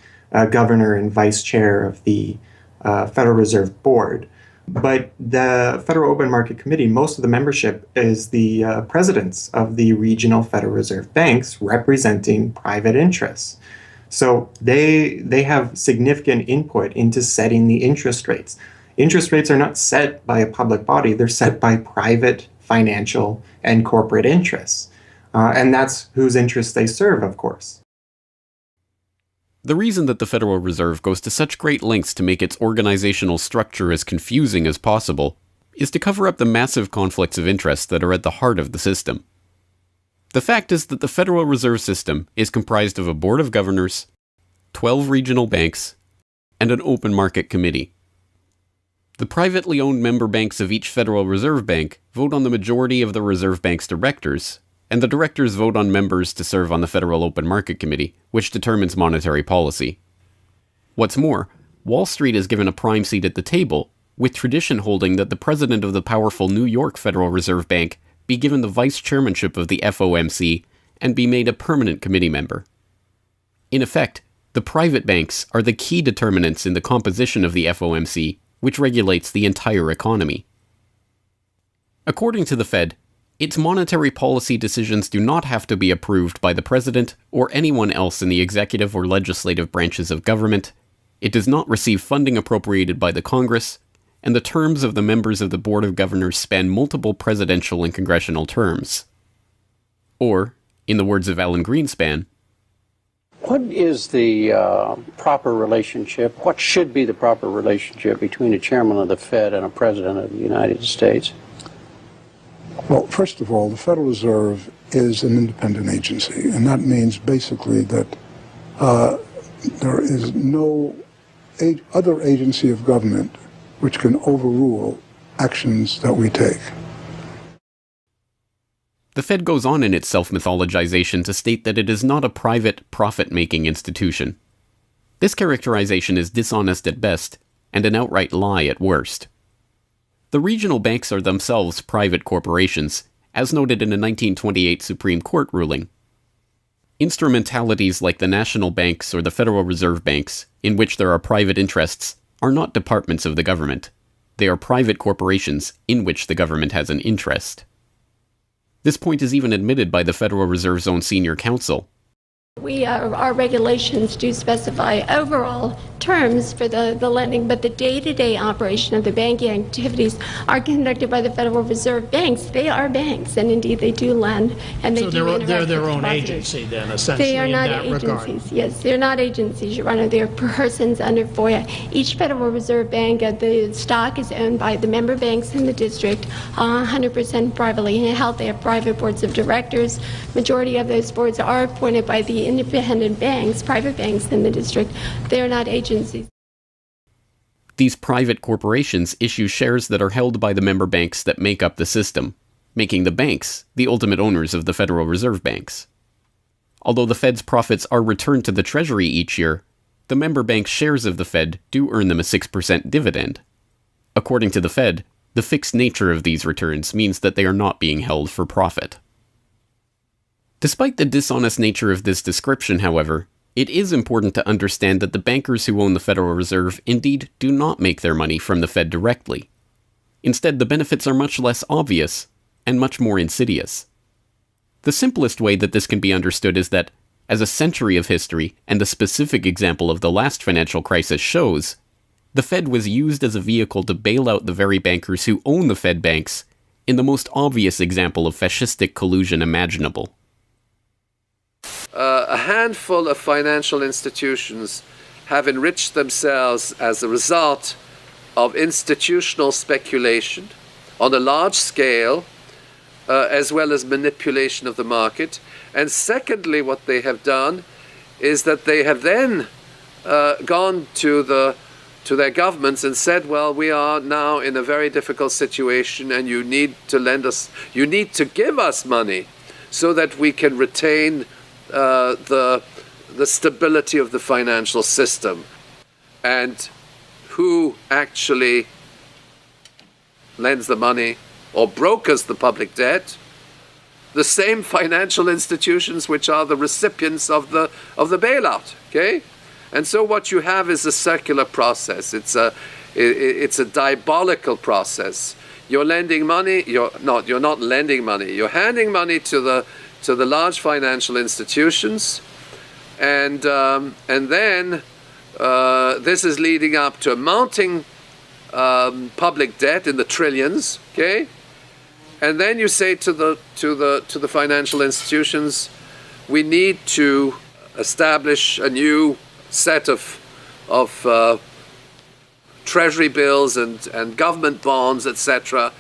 governor and vice chair of the Federal Reserve Board. But the Federal Open Market Committee, most of the membership is the presidents of the regional Federal Reserve banks representing private interests. So they have significant input into setting the interest rates. Interest rates are not set by a public body, they're set by private financial and corporate interests. And that's whose interests they serve, of course. The reason that the Federal Reserve goes to such great lengths to make its organizational structure as confusing as possible is to cover up the massive conflicts of interest that are at the heart of the system. The fact is that the Federal Reserve System is comprised of a board of governors, 12 regional banks, and an open market committee. The privately owned member banks of each Federal Reserve Bank vote on the majority of the Reserve Bank's directors, and the directors vote on members to serve on the Federal Open Market Committee, which determines monetary policy. What's more, Wall Street is given a prime seat at the table, with tradition holding that the president of the powerful New York Federal Reserve Bank be given the vice chairmanship of the FOMC and be made a permanent committee member. In effect, the private banks are the key determinants in the composition of the FOMC, which regulates the entire economy. According to the Fed, its monetary policy decisions do not have to be approved by the president or anyone else in the executive or legislative branches of government. It does not receive funding appropriated by the Congress, and the terms of the members of the Board of Governors span multiple presidential and congressional terms. Or, in the words of Alan Greenspan, what is the proper relationship, what should be the proper relationship between a chairman of the Fed and a president of the United States? Well, first of all, the Federal Reserve is an independent agency, and that means basically that there is no other agency of government which can overrule actions that we take. The Fed goes on in its self-mythologization to state that it is not a private, profit-making institution. This characterization is dishonest at best, and an outright lie at worst. The regional banks are themselves private corporations, as noted in a 1928 Supreme Court ruling. Instrumentalities like the national banks or the Federal Reserve banks, in which there are private interests, are not departments of the government. They are private corporations in which the government has an interest. This point is even admitted by the Federal Reserve's own senior counsel. Our regulations do specify overall terms for the lending, but the day-to-day operation of the banking activities are conducted by the Federal Reserve banks. They are banks, and indeed they do lend, and they do interact they're their with own depositors. agency then, essentially, They are not in that agencies. regard. Yes, they're not agencies, Your Honor. They're persons under FOIA. Each Federal Reserve Bank, the stock is owned by the member banks in the district, 100% privately held. They have private boards of directors. Majority of those boards are appointed by the independent banks, private banks in the district. They are not agencies. These private corporations issue shares that are held by the member banks that make up the system, making the banks the ultimate owners of the Federal Reserve banks. Although the Fed's profits are returned to the Treasury each year, the member banks' shares of the Fed do earn them a 6% dividend. According to the Fed, the fixed nature of these returns means that they are not being held for profit. Despite the dishonest nature of this description, however, It is important to understand that the bankers who own the Federal Reserve indeed do not make their money from the Fed directly. Instead, the benefits are much less obvious and much more insidious. The simplest way that this can be understood is that, as a century of history and the specific example of the last financial crisis shows, the Fed was used as a vehicle to bail out the very bankers who own the Fed banks in the most obvious example of fascistic collusion imaginable. A handful of financial institutions have enriched themselves as a result of institutional speculation on a large scale, as well as manipulation of the market. And secondly, what they have done is that they have then gone to their governments and said, well, we are now in a very difficult situation and you need to give us money so that we can retain the stability of the financial system. And who actually lends the money or brokers the public debt? The same financial institutions which are the recipients of the bailout. Okay, and so what you have is a circular process. It's a diabolical process. You're lending money. You're not lending money. You're handing money to the large financial institutions, and then this is leading up to a mounting public debt in the trillions. Okay. And then you say to the financial institutions, we need to establish a new set of treasury bills and government bonds, etc.,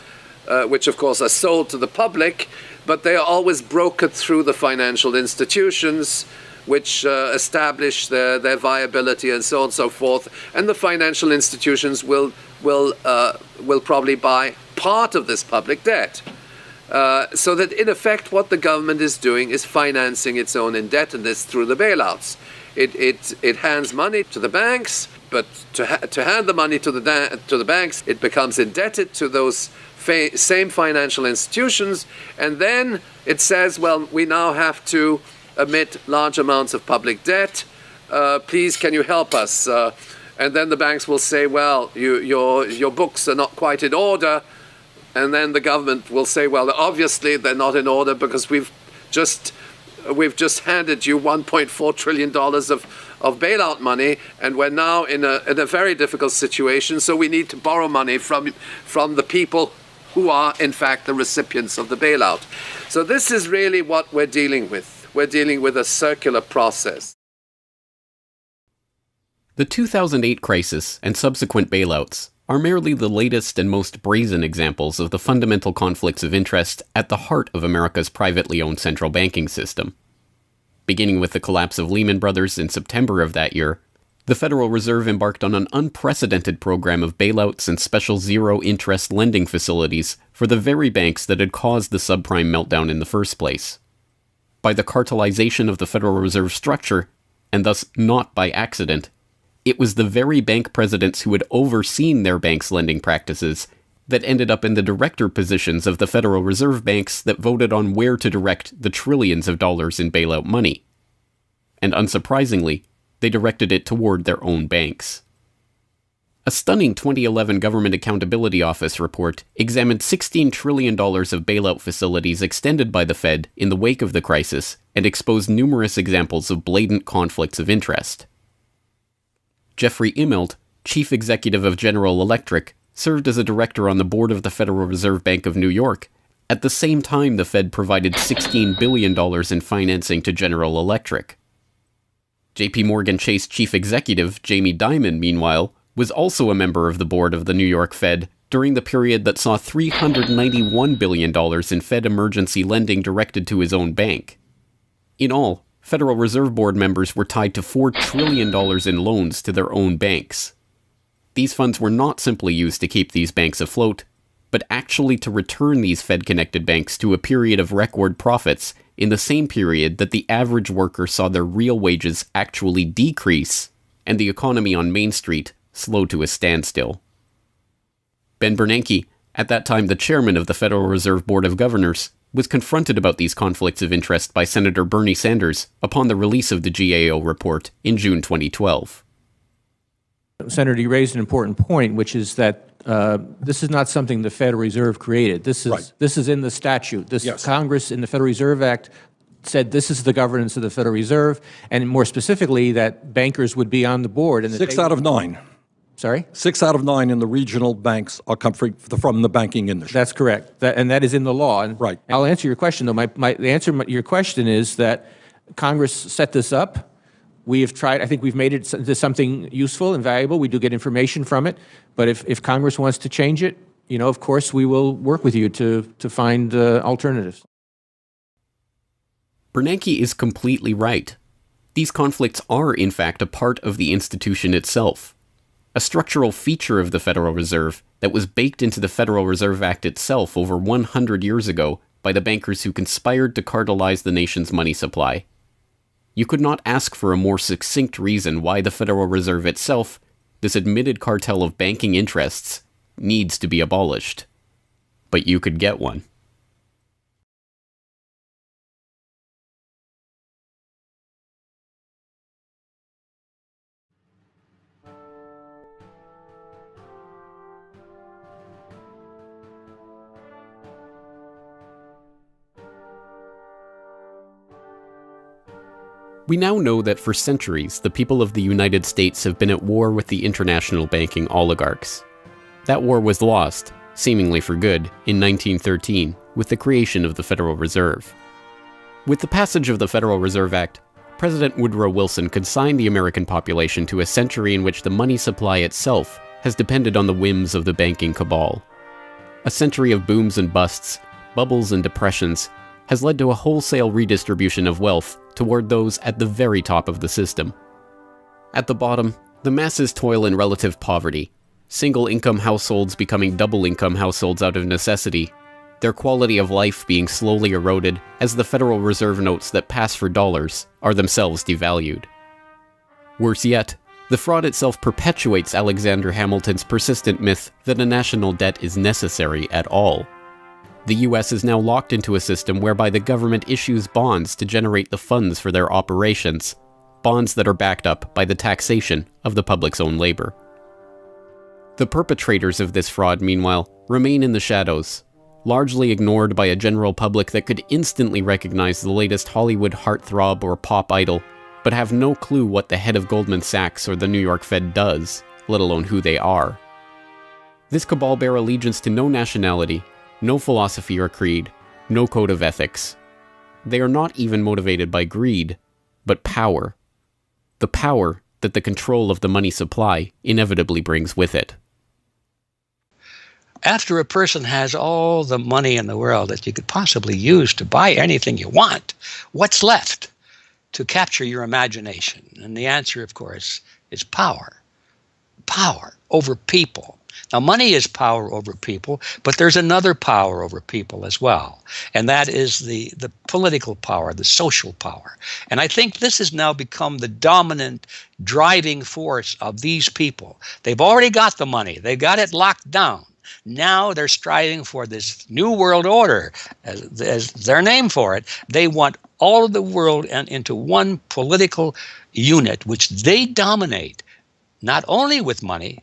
which of course are sold to the public, but they are always brokered through the financial institutions, which establish their viability and so on and so forth. And the financial institutions will probably buy part of this public debt. So that in effect what the government is doing is financing its own indebtedness through the bailouts. It hands money to the banks, but to hand the money to the banks, it becomes indebted to those same financial institutions, and then it says, well, we now have to emit large amounts of public debt. Please, can you help us? And then the banks will say, well, your books are not quite in order. And then the government will say, well, obviously they're not in order because we've just handed you $1.4 trillion of bailout money, and we're now in a very difficult situation, so we need to borrow money from the people who are, in fact, the recipients of the bailout. So this is really what we're dealing with. We're dealing with a circular process. The 2008 crisis and subsequent bailouts are merely the latest and most brazen examples of the fundamental conflicts of interest at the heart of America's privately owned central banking system. Beginning with the collapse of Lehman Brothers in September of that year, the Federal Reserve embarked on an unprecedented program of bailouts and special zero-interest lending facilities for the very banks that had caused the subprime meltdown in the first place. By the cartelization of the Federal Reserve structure, and thus not by accident, it was the very bank presidents who had overseen their banks' lending practices that ended up in the director positions of the Federal Reserve banks that voted on where to direct the trillions of dollars in bailout money. And unsurprisingly, they directed it toward their own banks. A stunning 2011 Government Accountability Office report examined $16 trillion of bailout facilities extended by the Fed in the wake of the crisis and exposed numerous examples of blatant conflicts of interest. Jeffrey Immelt, chief executive of General Electric, served as a director on the board of the Federal Reserve Bank of New York. At the same time, the Fed provided $16 billion in financing to General Electric. JP Morgan Chase chief executive Jamie Dimon, meanwhile, was also a member of the board of the New York Fed during the period that saw $391 billion in Fed emergency lending directed to his own bank. In all, Federal Reserve Board members were tied to $4 trillion in loans to their own banks. These funds were not simply used to keep these banks afloat, but actually to return these Fed-connected banks to a period of record profits in the same period that the average worker saw their real wages actually decrease and the economy on Main Street slow to a standstill. Ben Bernanke, at that time the chairman of the Federal Reserve Board of Governors, was confronted about these conflicts of interest by Senator Bernie Sanders upon the release of the GAO report in June 2012. Senator, you raised an important point, which is that this is not something the Federal Reserve created. This is in the statute. Congress in the Federal Reserve Act said this is the governance of the Federal Reserve, and more specifically that bankers would be on the board. And 6 out of 9. Sorry? 6 out of 9 in the regional banks are come from the banking industry. That's correct. And that is in the law. And right. I'll answer your question, though. The answer to your question is that Congress set this up. We have tried, I think we've made it into something useful and valuable. We do get information from it. But if Congress wants to change it, of course, we will work with you to find alternatives. Bernanke is completely right. These conflicts are, in fact, a part of the institution itself. A structural feature of the Federal Reserve that was baked into the Federal Reserve Act itself over 100 years ago by the bankers who conspired to cartelize the nation's money supply. You could not ask for a more succinct reason why the Federal Reserve itself, this admitted cartel of banking interests, needs to be abolished. But you could get one. We now know that for centuries, the people of the United States have been at war with the international banking oligarchs. That war was lost, seemingly for good, in 1913 with the creation of the Federal Reserve. With the passage of the Federal Reserve Act, President Woodrow Wilson consigned the American population to a century in which the money supply itself has depended on the whims of the banking cabal. A century of booms and busts, bubbles and depressions, has led to a wholesale redistribution of wealth toward those at the very top of the system. At the bottom, the masses toil in relative poverty, single-income households becoming double-income households out of necessity, their quality of life being slowly eroded as the Federal Reserve notes that pass for dollars are themselves devalued. Worse yet, the fraud itself perpetuates Alexander Hamilton's persistent myth that a national debt is necessary at all. The US is now locked into a system whereby the government issues bonds to generate the funds for their operations, bonds that are backed up by the taxation of the public's own labor. The perpetrators of this fraud, meanwhile, remain in the shadows, largely ignored by a general public that could instantly recognize the latest Hollywood heartthrob or pop idol, but have no clue what the head of Goldman Sachs or the New York Fed does, let alone who they are. This cabal bear allegiance to no nationality, no philosophy or creed, no code of ethics. They are not even motivated by greed, but power. The power that the control of the money supply inevitably brings with it. After a person has all the money in the world that you could possibly use to buy anything you want, what's left to capture your imagination? And the answer, of course, is power. Power over people. Now, money is power over people, but there's another power over people as well, and that is the political power, the social power. And I think this has now become the dominant driving force of these people. They've already got the money. They've got it locked down. Now they're striving for this new world order, as their name for it. They want all of the world into one political unit, which they dominate, not only with money,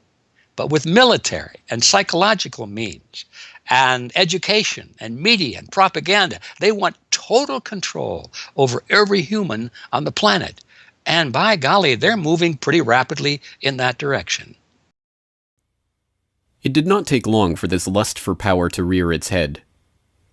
but with military and psychological means and education and media and propaganda. They want total control over every human on the planet. And by golly, they're moving pretty rapidly in that direction. It did not take long for this lust for power to rear its head.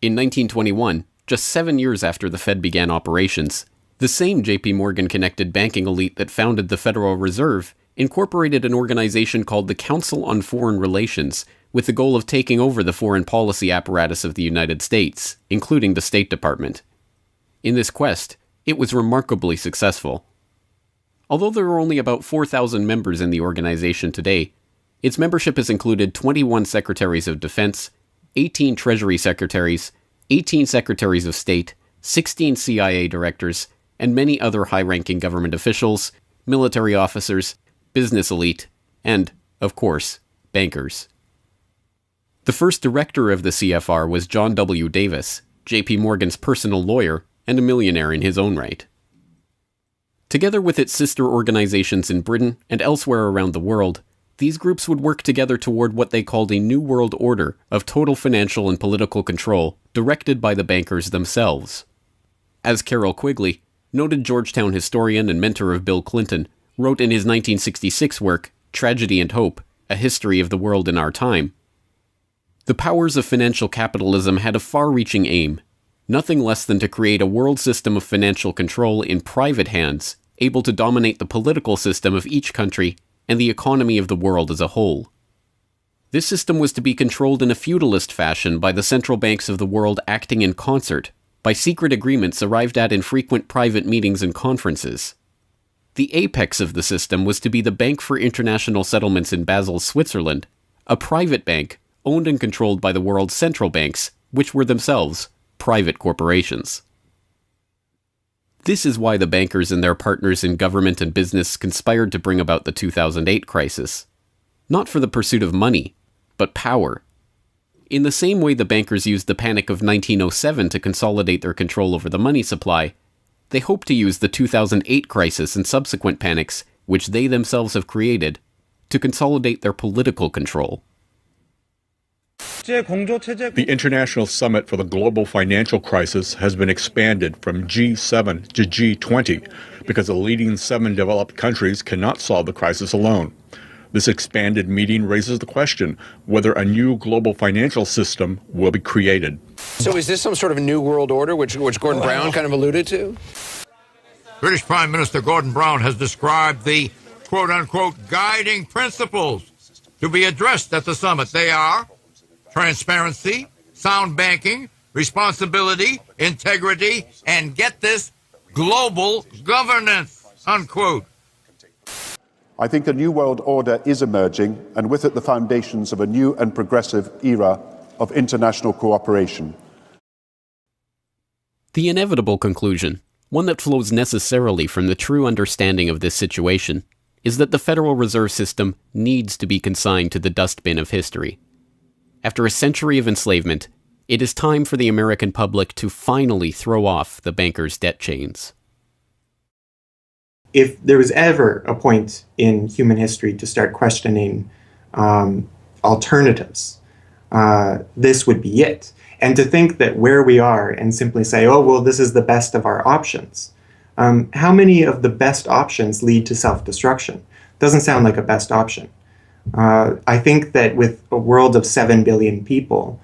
In 1921, just 7 years after the Fed began operations, the same J.P. Morgan-connected banking elite that founded the Federal Reserve incorporated an organization called the Council on Foreign Relations with the goal of taking over the foreign policy apparatus of the United States, including the State Department. In this quest, it was remarkably successful. Although there are only about 4,000 members in the organization today, its membership has included 21 Secretaries of Defense, 18 Treasury Secretaries, 18 Secretaries of State, 16 CIA directors, and many other high-ranking government officials, military officers, business elite, and, of course, bankers. The first director of the CFR was John W. Davis, J.P. Morgan's personal lawyer and a millionaire in his own right. Together with its sister organizations in Britain and elsewhere around the world, these groups would work together toward what they called a New World Order of total financial and political control directed by the bankers themselves. As Carroll Quigley, noted Georgetown historian and mentor of Bill Clinton, wrote in his 1966 work, Tragedy and Hope, A History of the World in Our Time, the powers of financial capitalism had a far-reaching aim, nothing less than to create a world system of financial control in private hands, able to dominate the political system of each country and the economy of the world as a whole. This system was to be controlled in a feudalist fashion by the central banks of the world acting in concert, by secret agreements arrived at in frequent private meetings and conferences. The apex of the system was to be the Bank for International Settlements in Basel, Switzerland, a private bank owned and controlled by the world's central banks, which were themselves private corporations. This is why the bankers and their partners in government and business conspired to bring about the 2008 crisis. Not for the pursuit of money, but power. In the same way the bankers used the panic of 1907 to consolidate their control over the money supply, they hope to use the 2008 crisis and subsequent panics, which they themselves have created, to consolidate their political control. The International Summit for the Global Financial Crisis has been expanded from G7 to G20 because the leading 7 developed countries cannot solve the crisis alone. This expanded meeting raises the question whether a new global financial system will be created. So is this some sort of a new world order, which Gordon Brown kind of alluded to? British Prime Minister Gordon Brown has described the quote-unquote guiding principles to be addressed at the summit. They are transparency, sound banking, responsibility, integrity, and get this, global governance, unquote. I think a new world order is emerging, and with it the foundations of a new and progressive era of international cooperation. The inevitable conclusion, one that flows necessarily from the true understanding of this situation, is that the Federal Reserve System needs to be consigned to the dustbin of history. After a century of enslavement, it is time for the American public to finally throw off the bankers' debt chains. If there was ever a point in human history to start questioning alternatives, this would be it. And to think that where we are and simply say, oh, well, this is the best of our options. How many of the best options lead to self-destruction? Doesn't sound like a best option. I think that with a world of 7 billion people,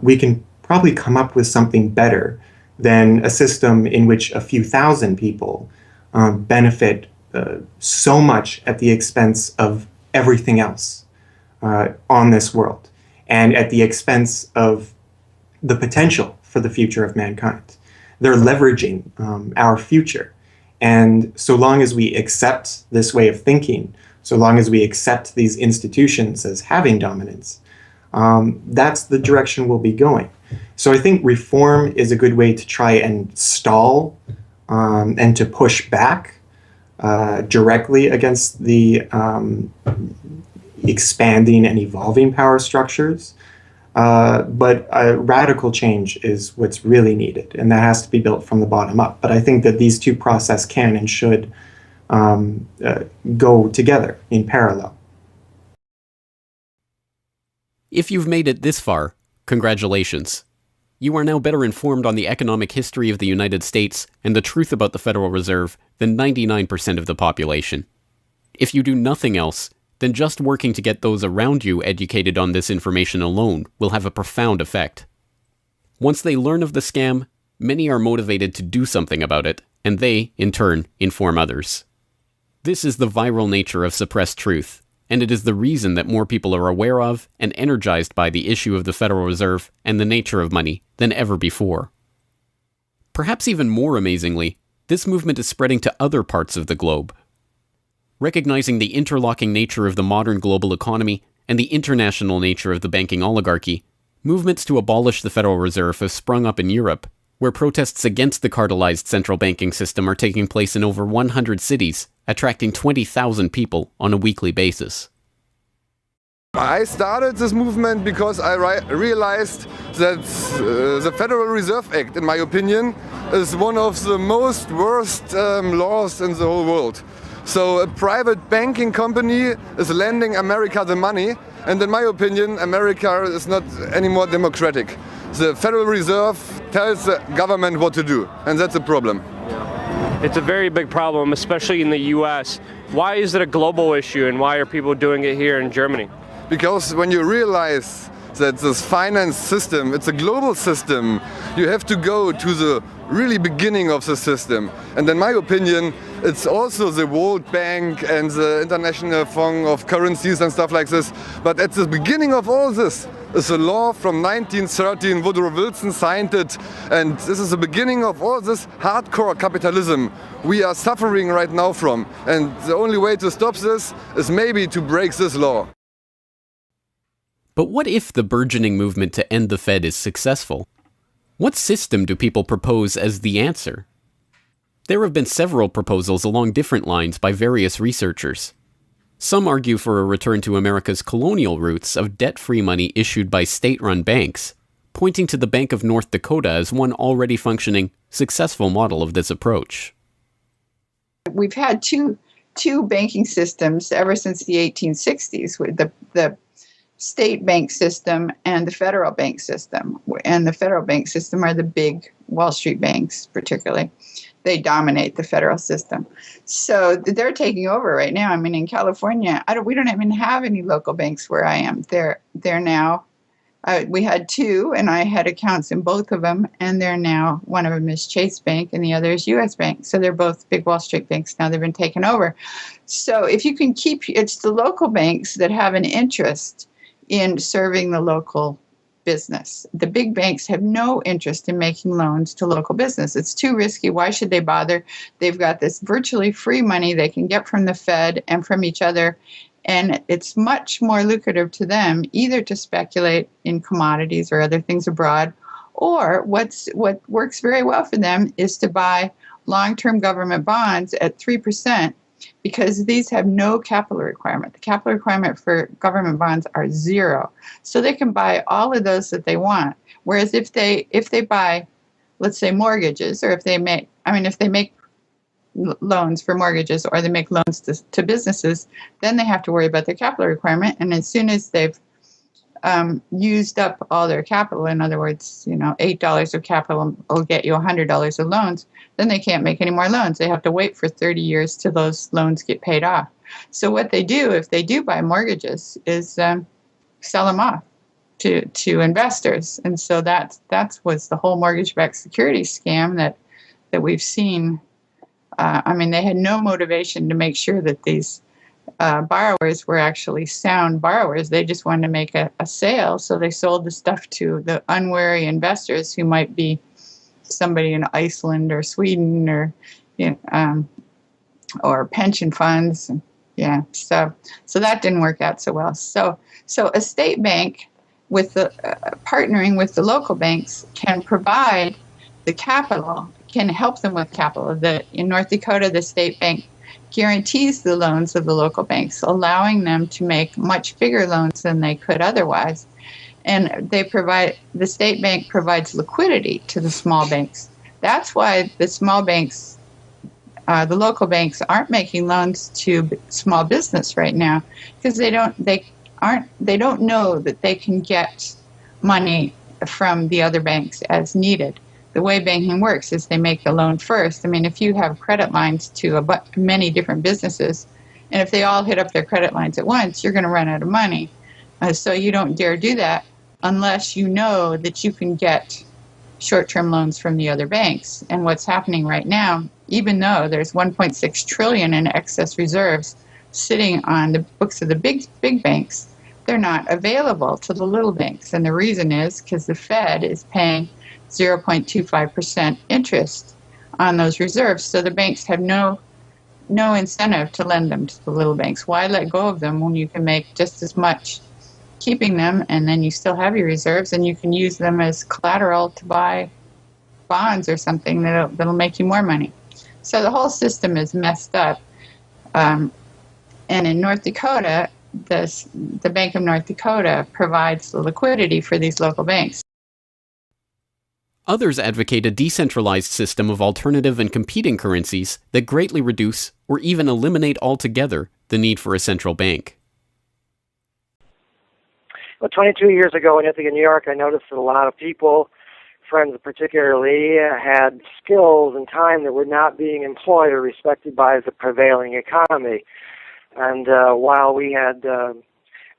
we can probably come up with something better than a system in which a few thousand people benefit so much at the expense of everything else on this world, and at the expense of the potential for the future of mankind. They're leveraging our future. And so long as we accept this way of thinking, so long as we accept these institutions as having dominance, that's the direction we'll be going. So I think reform is a good way to try and stall and to push back directly against the expanding and evolving power structures. But a radical change is what's really needed, and that has to be built from the bottom up. But I think that these two processes can and should go together in parallel. If you've made it this far, congratulations. You are now better informed on the economic history of the United States and the truth about the Federal Reserve than 99% of the population. If you do nothing else, then just working to get those around you educated on this information alone will have a profound effect. Once they learn of the scam, many are motivated to do something about it, and they, in turn, inform others. This is the viral nature of suppressed truth, and it is the reason that more people are aware of and energized by the issue of the Federal Reserve and the nature of money than ever before. Perhaps even more amazingly, this movement is spreading to other parts of the globe. Recognizing the interlocking nature of the modern global economy and the international nature of the banking oligarchy, movements to abolish the Federal Reserve have sprung up in Europe, where protests against the cartelized central banking system are taking place in over 100 cities, attracting 20,000 people on a weekly basis. I started this movement because I realized that the Federal Reserve Act, in my opinion, is one of the most worst laws in the whole world. So a private banking company is lending America the money, and in my opinion, America is not any more democratic. The Federal Reserve tells the government what to do, and that's a problem. It's a very big problem, especially in the U.S. Why is it a global issue, and why are people doing it here in Germany? Because when you realize that this finance system, it's a global system, you have to go to the really beginning of the system. And in my opinion, it's also the World Bank and the International Fund of Currencies and stuff like this. But at the beginning of all this is a law from 1913, Woodrow Wilson signed it, and this is the beginning of all this hardcore capitalism we are suffering right now from. And the only way to stop this is maybe to break this law. But what if the burgeoning movement to end the Fed is successful? What system do people propose as the answer? There have been several proposals along different lines by various researchers. Some argue for a return to America's colonial roots of debt-free money issued by state-run banks, pointing to the Bank of North Dakota as one already functioning, successful model of this approach. We've had two banking systems ever since the 1860s, with the state bank system and the federal bank system. And the federal bank system are the big Wall Street banks, particularly. They dominate the federal system. So they're taking over right now. I mean, in California, we don't even have any local banks where I am. They're now, we had two, and I had accounts in both of them, and they're now, one of them is Chase Bank and the other is U.S. Bank. So they're both big Wall Street banks now. They've been taken over. So if you can keep, it's the local banks that have an interest in serving the local business. The big banks have no interest in making loans to local business. It's too risky. Why should they bother? They've got this virtually free money they can get from the Fed and from each other, and it's much more lucrative to them either to speculate in commodities or other things abroad, or what works very well for them is to buy long-term government bonds at 3%, because these have no capital requirement. The capital requirement for government bonds are zero. So they can buy all of those that they want. Whereas if they buy, let's say, mortgages, or if they make loans for mortgages, or they make loans to businesses, then they have to worry about their capital requirement. And as soon as they've used up all their capital, in other words, $8 of capital will get you $100 of loans, then they can't make any more loans. They have to wait for 30 years till those loans get paid off. So what they do, if they do buy mortgages, is sell them off to investors. And so that was the whole mortgage-backed securities scam that we've seen. They had no motivation to make sure that these borrowers were actually sound borrowers. They just wanted to make a sale, so they sold the stuff to the unwary investors who might be somebody in Iceland or Sweden or pension funds. Yeah, so that didn't work out so well. So a state bank with the partnering with the local banks can provide the capital, can help them with capital. In North Dakota, the state bank guarantees the loans of the local banks, allowing them to make much bigger loans than they could otherwise. And the state bank provides liquidity to the small banks. That's why the small banks, the local banks, aren't making loans to small business right now, because they don't know that they can get money from the other banks as needed. The way banking works is they make the loan first. If you have credit lines to many different businesses, and if they all hit up their credit lines at once, you're going to run out of money. So you don't dare do that unless you know that you can get short-term loans from the other banks. And what's happening right now, even though there's $1.6 trillion in excess reserves sitting on the books of the big banks, they're not available to the little banks. And the reason is because the Fed is paying 0.25% interest on those reserves. So the banks have no incentive to lend them to the little banks. Why let go of them when you can make just as much keeping them, and then you still have your reserves, and you can use them as collateral to buy bonds or something that'll make you more money. So the whole system is messed up. And in North Dakota, the Bank of North Dakota provides the liquidity for these local banks. Others advocate a decentralized system of alternative and competing currencies that greatly reduce or even eliminate altogether the need for a central bank. Well, 22 years ago in Ithaca, New York, I noticed that a lot of people, friends particularly, had skills and time that were not being employed or respected by the prevailing economy. And while we had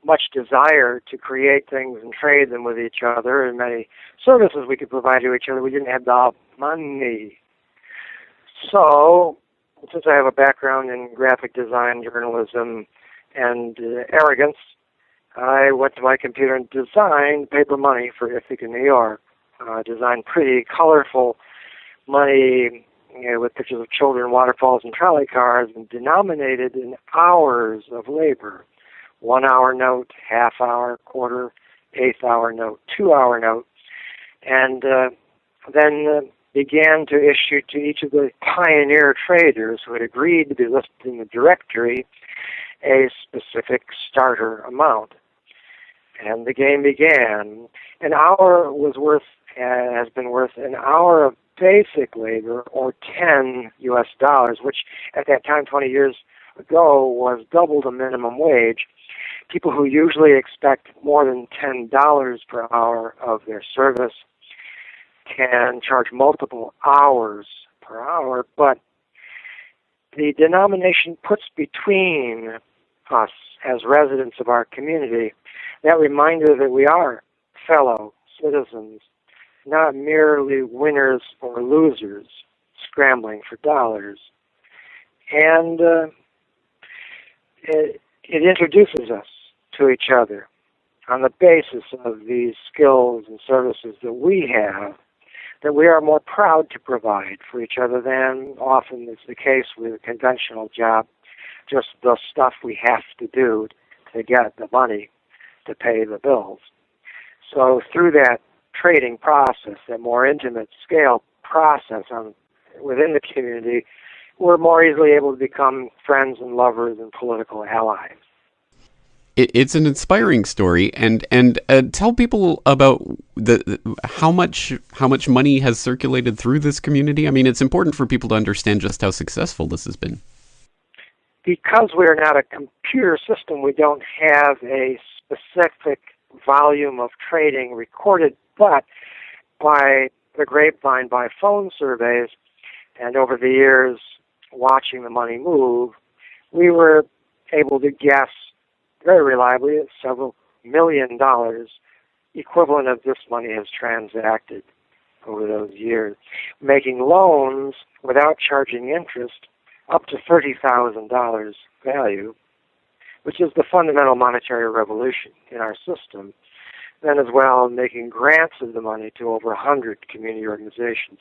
much desire to create things and trade them with each other, and many services we could provide to each other, we didn't have the money. So, since I have a background in graphic design, journalism, and arrogance, I went to my computer and designed paper money for Ithaca, New York. Designed pretty colorful money, with pictures of children, waterfalls, and trolley cars, and denominated in hours of labor. 1 hour note, half hour, quarter, eighth hour note, 2 hour note, and then began to issue to each of the pioneer traders who had agreed to be listed in the directory a specific starter amount. And the game began. An hour has been worth an hour of basic labor, or 10 US dollars, which at that time, 20 years ago, was double the minimum wage. People who usually expect more than $10 per hour of their service can charge multiple hours per hour, but the denomination puts between us as residents of our community that reminder that we are fellow citizens, not merely winners or losers scrambling for dollars. And it introduces us to each other on the basis of these skills and services that we have, that we are more proud to provide for each other than often is the case with a conventional job, just the stuff we have to do to get the money to pay the bills. So through that trading process, that more intimate scale process within the community, we're more easily able to become friends and lovers and political allies. It's an inspiring story, and tell people about how much money has circulated through this community. I mean, it's important for people to understand just how successful this has been. Because we're not a computer system, we don't have a specific volume of trading recorded, but by the grapevine, by phone surveys, and over the years watching the money move, we were able to guess very reliably that several $1 million equivalent of this money has transacted over those years, making loans without charging interest up to $30,000 value, which is the fundamental monetary revolution in our system. Then as well, making grants of the money to over 100 community organizations.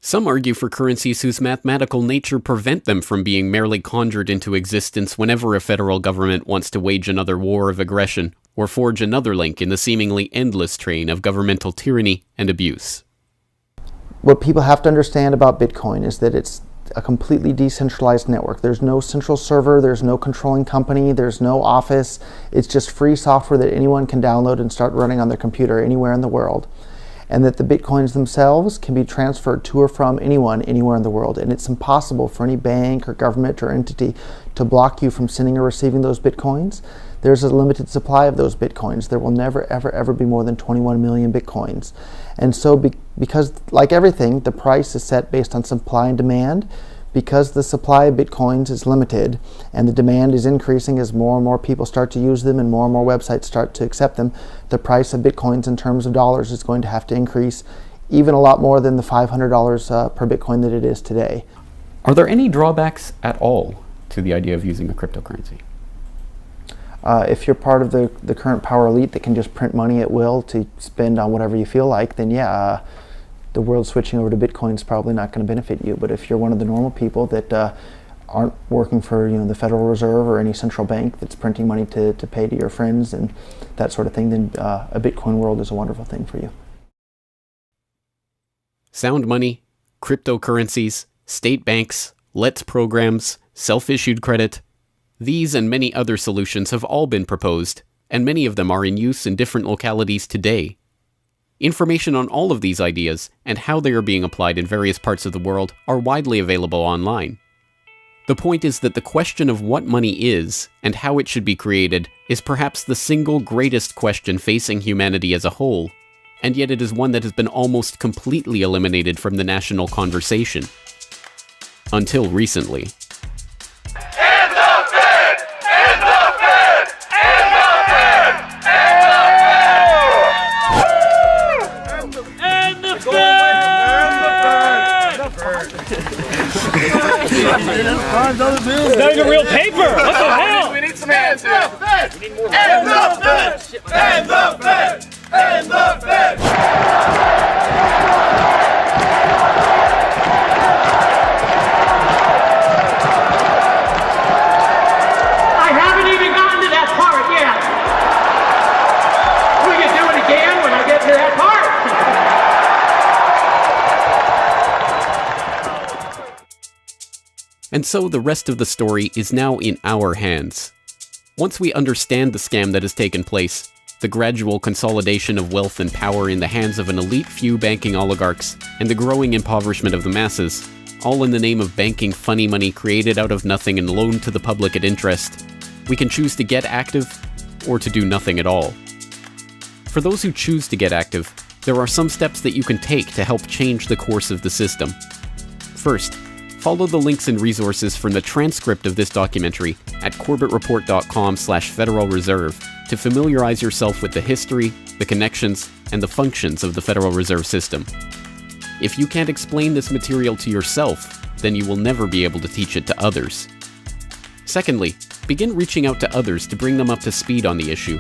Some argue for currencies whose mathematical nature prevent them from being merely conjured into existence whenever a federal government wants to wage another war of aggression or forge another link in the seemingly endless train of governmental tyranny and abuse. What people have to understand about Bitcoin is that it's a completely decentralized network. There's no central server, there's no controlling company, there's no office. It's just free software that anyone can download and start running on their computer anywhere in the world. And that the Bitcoins themselves can be transferred to or from anyone anywhere in the world. And it's impossible for any bank or government or entity to block you from sending or receiving those Bitcoins. There's a limited supply of those Bitcoins. There will never, ever, ever be more than 21 million Bitcoins. And so because, like everything, the price is set based on supply and demand, because the supply of Bitcoins is limited and the demand is increasing as more and more people start to use them and more websites start to accept them, the price of Bitcoins in terms of dollars is going to have to increase even a lot more than the $500 per Bitcoin that it is today. Are there any drawbacks at all to the idea of using a cryptocurrency? If you're part of the current power elite that can just print money at will to spend on whatever you feel like, then yeah, the world switching over to Bitcoin is probably not going to benefit you. But if you're one of the normal people that aren't working for the Federal Reserve or any central bank that's printing money to pay to your friends and that sort of thing, then a Bitcoin world is a wonderful thing for you. Sound money, cryptocurrencies, state banks, Let's programs, self-issued credit. These and many other solutions have all been proposed, and many of them are in use in different localities today. Information on all of these ideas and how they are being applied in various parts of the world are widely available online. The point is that the question of what money is and how it should be created is perhaps the single greatest question facing humanity as a whole, and yet it is one that has been almost completely eliminated from the national conversation. Until recently. Not even real paper! What the hell? We need some hands here. We need more hands. Hands up, Hands up, Hands up, I haven't even gotten to that part yet. We can do it again when I get to that part. And so the rest of the story is now in our hands. Once we understand the scam that has taken place, the gradual consolidation of wealth and power in the hands of an elite few banking oligarchs, and the growing impoverishment of the masses, all in the name of banking funny money created out of nothing and loaned to the public at interest, we can choose to get active or to do nothing at all. For those who choose to get active, there are some steps that you can take to help change the course of the system. First, follow the links and resources from the transcript of this documentary at corbettreport.com/Federal Reserve to familiarize yourself with the history, the connections, and the functions of the Federal Reserve System. If you can't explain this material to yourself, then you will never be able to teach it to others. Secondly, begin reaching out to others to bring them up to speed on the issue.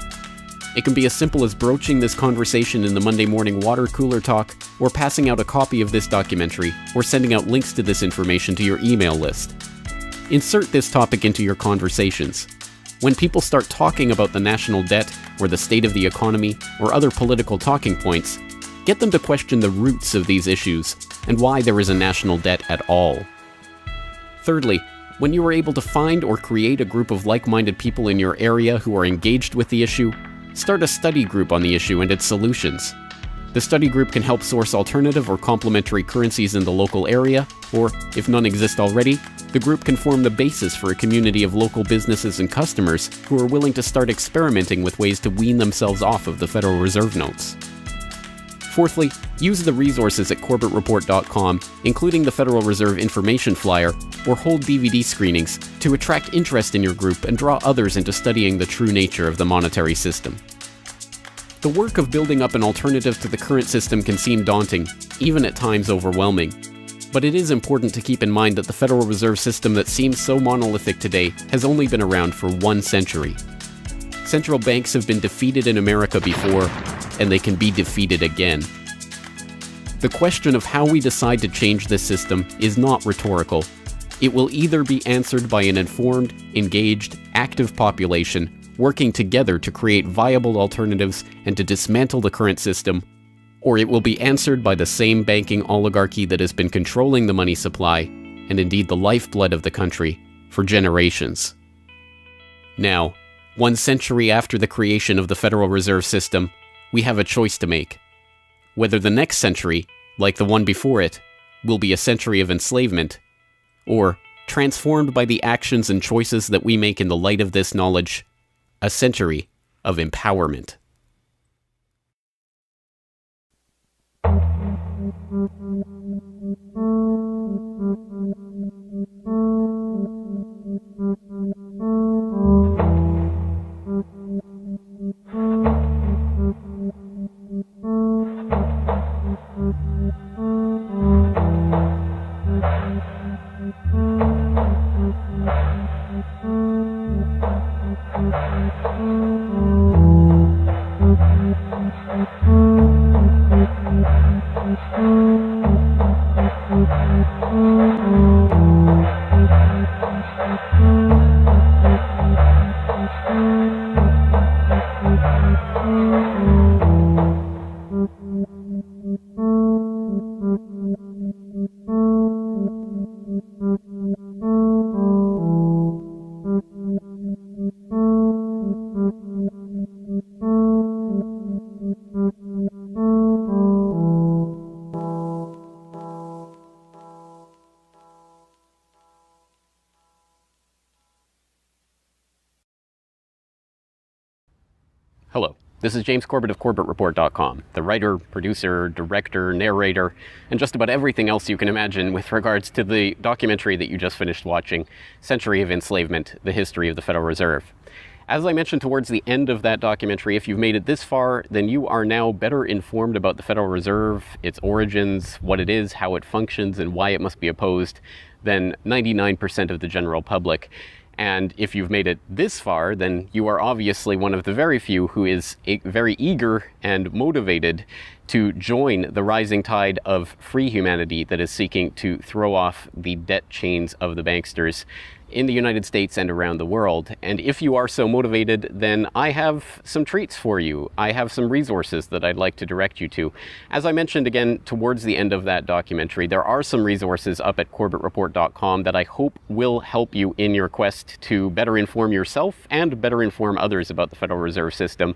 It can be as simple as broaching this conversation in the Monday morning water cooler talk, or passing out a copy of this documentary, or sending out links to this information to your email list. Insert this topic into your conversations. When people start talking about the national debt, or the state of the economy, or other political talking points, get them to question the roots of these issues, and why there is a national debt at all. Thirdly, when you are able to find or create a group of like-minded people in your area who are engaged with the issue, start a study group on the issue and its solutions. The study group can help source alternative or complementary currencies in the local area, or, if none exist already, the group can form the basis for a community of local businesses and customers who are willing to start experimenting with ways to wean themselves off of the Federal Reserve notes. Fourthly, use the resources at corbettreport.com, including the Federal Reserve information flyer, or hold DVD screenings to attract interest in your group and draw others into studying the true nature of the monetary system. The work of building up an alternative to the current system can seem daunting, even at times overwhelming. But it is important to keep in mind that the Federal Reserve System that seems so monolithic today has only been around for 1 century. Central banks have been defeated in America before, and they can be defeated again. The question of how we decide to change this system is not rhetorical. It will either be answered by an informed, engaged, active population working together to create viable alternatives and to dismantle the current system, or it will be answered by the same banking oligarchy that has been controlling the money supply, and indeed the lifeblood of the country, for generations. Now, 1 century after the creation of the Federal Reserve System, we have a choice to make. Whether the next century, like the one before it, will be a century of enslavement, or, transformed by the actions and choices that we make in the light of this knowledge, a century of empowerment. Hello, this is James Corbett of CorbettReport.com, the writer, producer, director, narrator, and just about everything else you can imagine with regards to the documentary that you just finished watching, Century of Enslavement, The History of the Federal Reserve. As I mentioned towards the end of that documentary, if you've made it this far, then you are now better informed about the Federal Reserve, its origins, what it is, how it functions, and why it must be opposed than 99% of the general public. And if you've made it this far, then you are obviously one of the very few who is very eager and motivated to join the rising tide of free humanity that is seeking to throw off the debt chains of the banksters in the United States and around the world. And if you are so motivated, then I have some treats for you. I have some resources that I'd like to direct you to. As I mentioned again towards the end of that documentary, there are some resources up at CorbettReport.com that I hope will help you in your quest to better inform yourself and better inform others about the Federal Reserve System.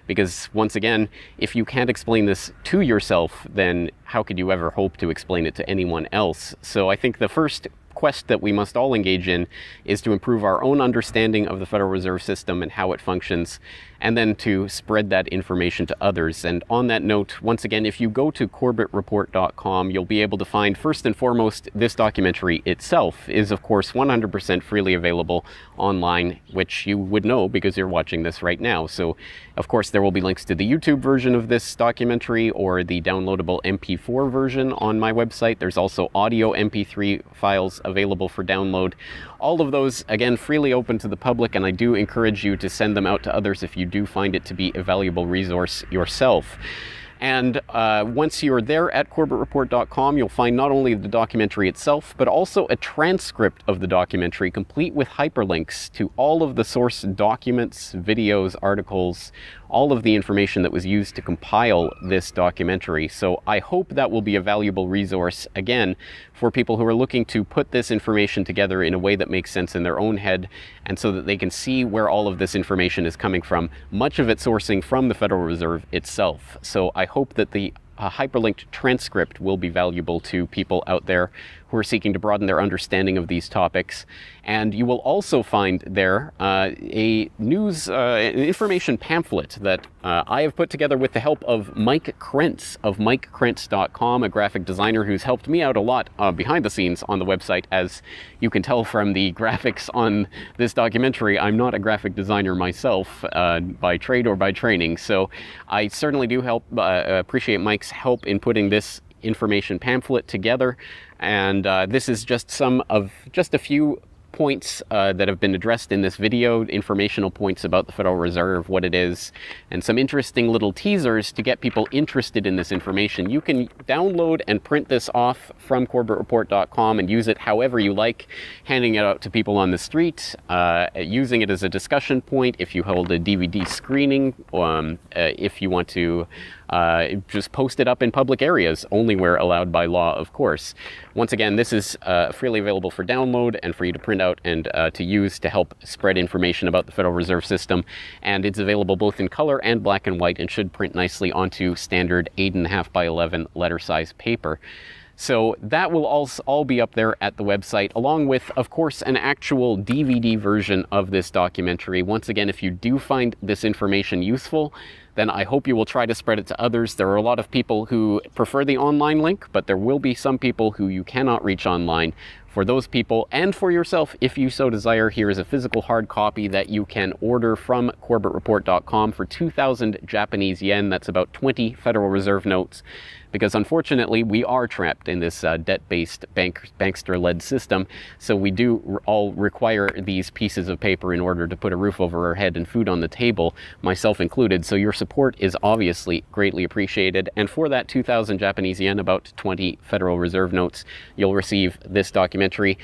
Because once again, if you can't explain this to yourself, then how could you ever hope to explain it to anyone else? So I think the first quest that we must all engage in is to improve our own understanding of the Federal Reserve System and how it functions, and then to spread that information to others. And on that note, once again, if you go to CorbettReport.com, you'll be able to find, first and foremost, this documentary itself is, of course, 100% freely available online, which you would know because you're watching this right now. So, of course, there will be links to the YouTube version of this documentary or the downloadable MP4 version on my website. There's also audio MP3 files available for download. All of those, again, freely open to the public, and I do encourage you to send them out to others if you do find it to be a valuable resource yourself. And once you're there at CorbettReport.com, you'll find not only the documentary itself, but also a transcript of the documentary, complete with hyperlinks to all of the source documents, videos, articles, all of the information that was used to compile this documentary. So I hope that will be a valuable resource, again, for people who are looking to put this information together in a way that makes sense in their own head, and so that they can see where all of this information is coming from, much of it sourcing from the Federal Reserve itself. So I hope that the hyperlinked transcript will be valuable to people out there who are seeking to broaden their understanding of these topics. And you will also find there a news information pamphlet that I have put together with the help of Mike Krentz of MikeKrentz.com, a graphic designer who's helped me out a lot behind the scenes on the website. As you can tell from the graphics on this documentary, I'm not a graphic designer myself by trade or by training. So I certainly do appreciate Mike's help in putting this information pamphlet together. And this is just a few points that have been addressed in this video, informational points about the Federal Reserve, what it is, and some interesting little teasers to get people interested in this information. You can download and print this off from CorbettReport.com and use it however you like, handing it out to people on the street, using it as a discussion point if you hold a DVD screening, if you want to just post it up in public areas, only where allowed by law, of course. Once again, this is freely available for download and for you to print out and to use to help spread information about the Federal Reserve System. And it's available both in color and black and white, and should print nicely onto standard 8.5 by 11 letter size paper. So that will all be up there at the website, along with, of course, an actual DVD version of this documentary. Once again, if you do find this information useful, then I hope you will try to spread it to others. There are a lot of people who prefer the online link, but there will be some people who you cannot reach online. For those people, and for yourself, if you so desire, here is a physical hard copy that you can order from CorbettReport.com for 2,000 Japanese yen. That's about 20 Federal Reserve notes. Because unfortunately, we are trapped in this debt-based bankster-led system, so we do all require these pieces of paper in order to put a roof over our head and food on the table, myself included. So your support is obviously greatly appreciated. And for that 2,000 Japanese yen, about 20 Federal Reserve notes, you'll receive this documentary.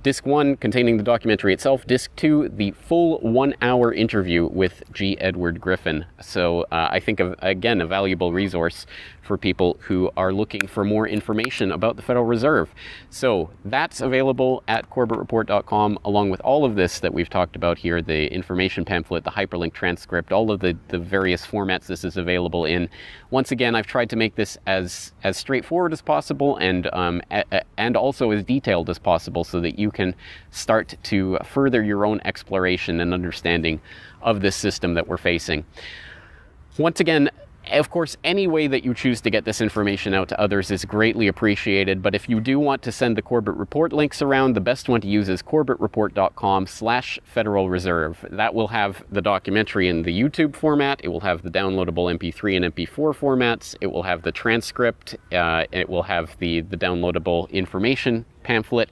Disc 1 containing the documentary itself. Disc 2, the full 1-hour interview with G. Edward Griffin. So I think, again, a valuable resource for people who are looking for more information about the Federal Reserve. So that's available at CorbettReport.com, along with all of this that we've talked about here, the information pamphlet, the hyperlink transcript, all of the various formats this is available in. Once again, I've tried to make this as straightforward as possible, and also as detailed detailed as possible so that you can start to further your own exploration and understanding of this system that we're facing. Once again, of course, any way that you choose to get this information out to others is greatly appreciated, but if you do want to send the Corbett Report links around, the best one to use is corbettreport.com/Federal Reserve. That will have the documentary in the YouTube format, it will have the downloadable MP3 and MP4 formats, it will have the transcript, it will have the downloadable information pamphlet,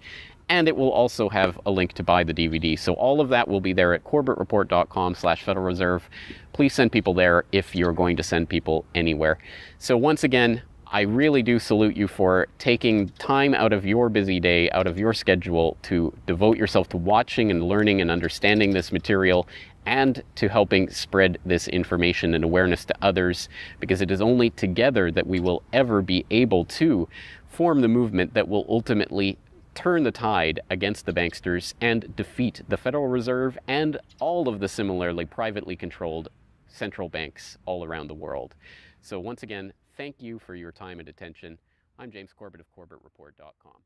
and it will also have a link to buy the DVD. So all of that will be there at corbettreport.com/Federal Reserve. Please send people there if you're going to send people anywhere. So once again, I really do salute you for taking time out of your busy day, out of your schedule, to devote yourself to watching and learning and understanding this material, and to helping spread this information and awareness to others, because it is only together that we will ever be able to form the movement that will ultimately turn the tide against the banksters and defeat the Federal Reserve and all of the similarly privately controlled central banks all around the world. So once again, thank you for your time and attention. I'm James Corbett of CorbettReport.com.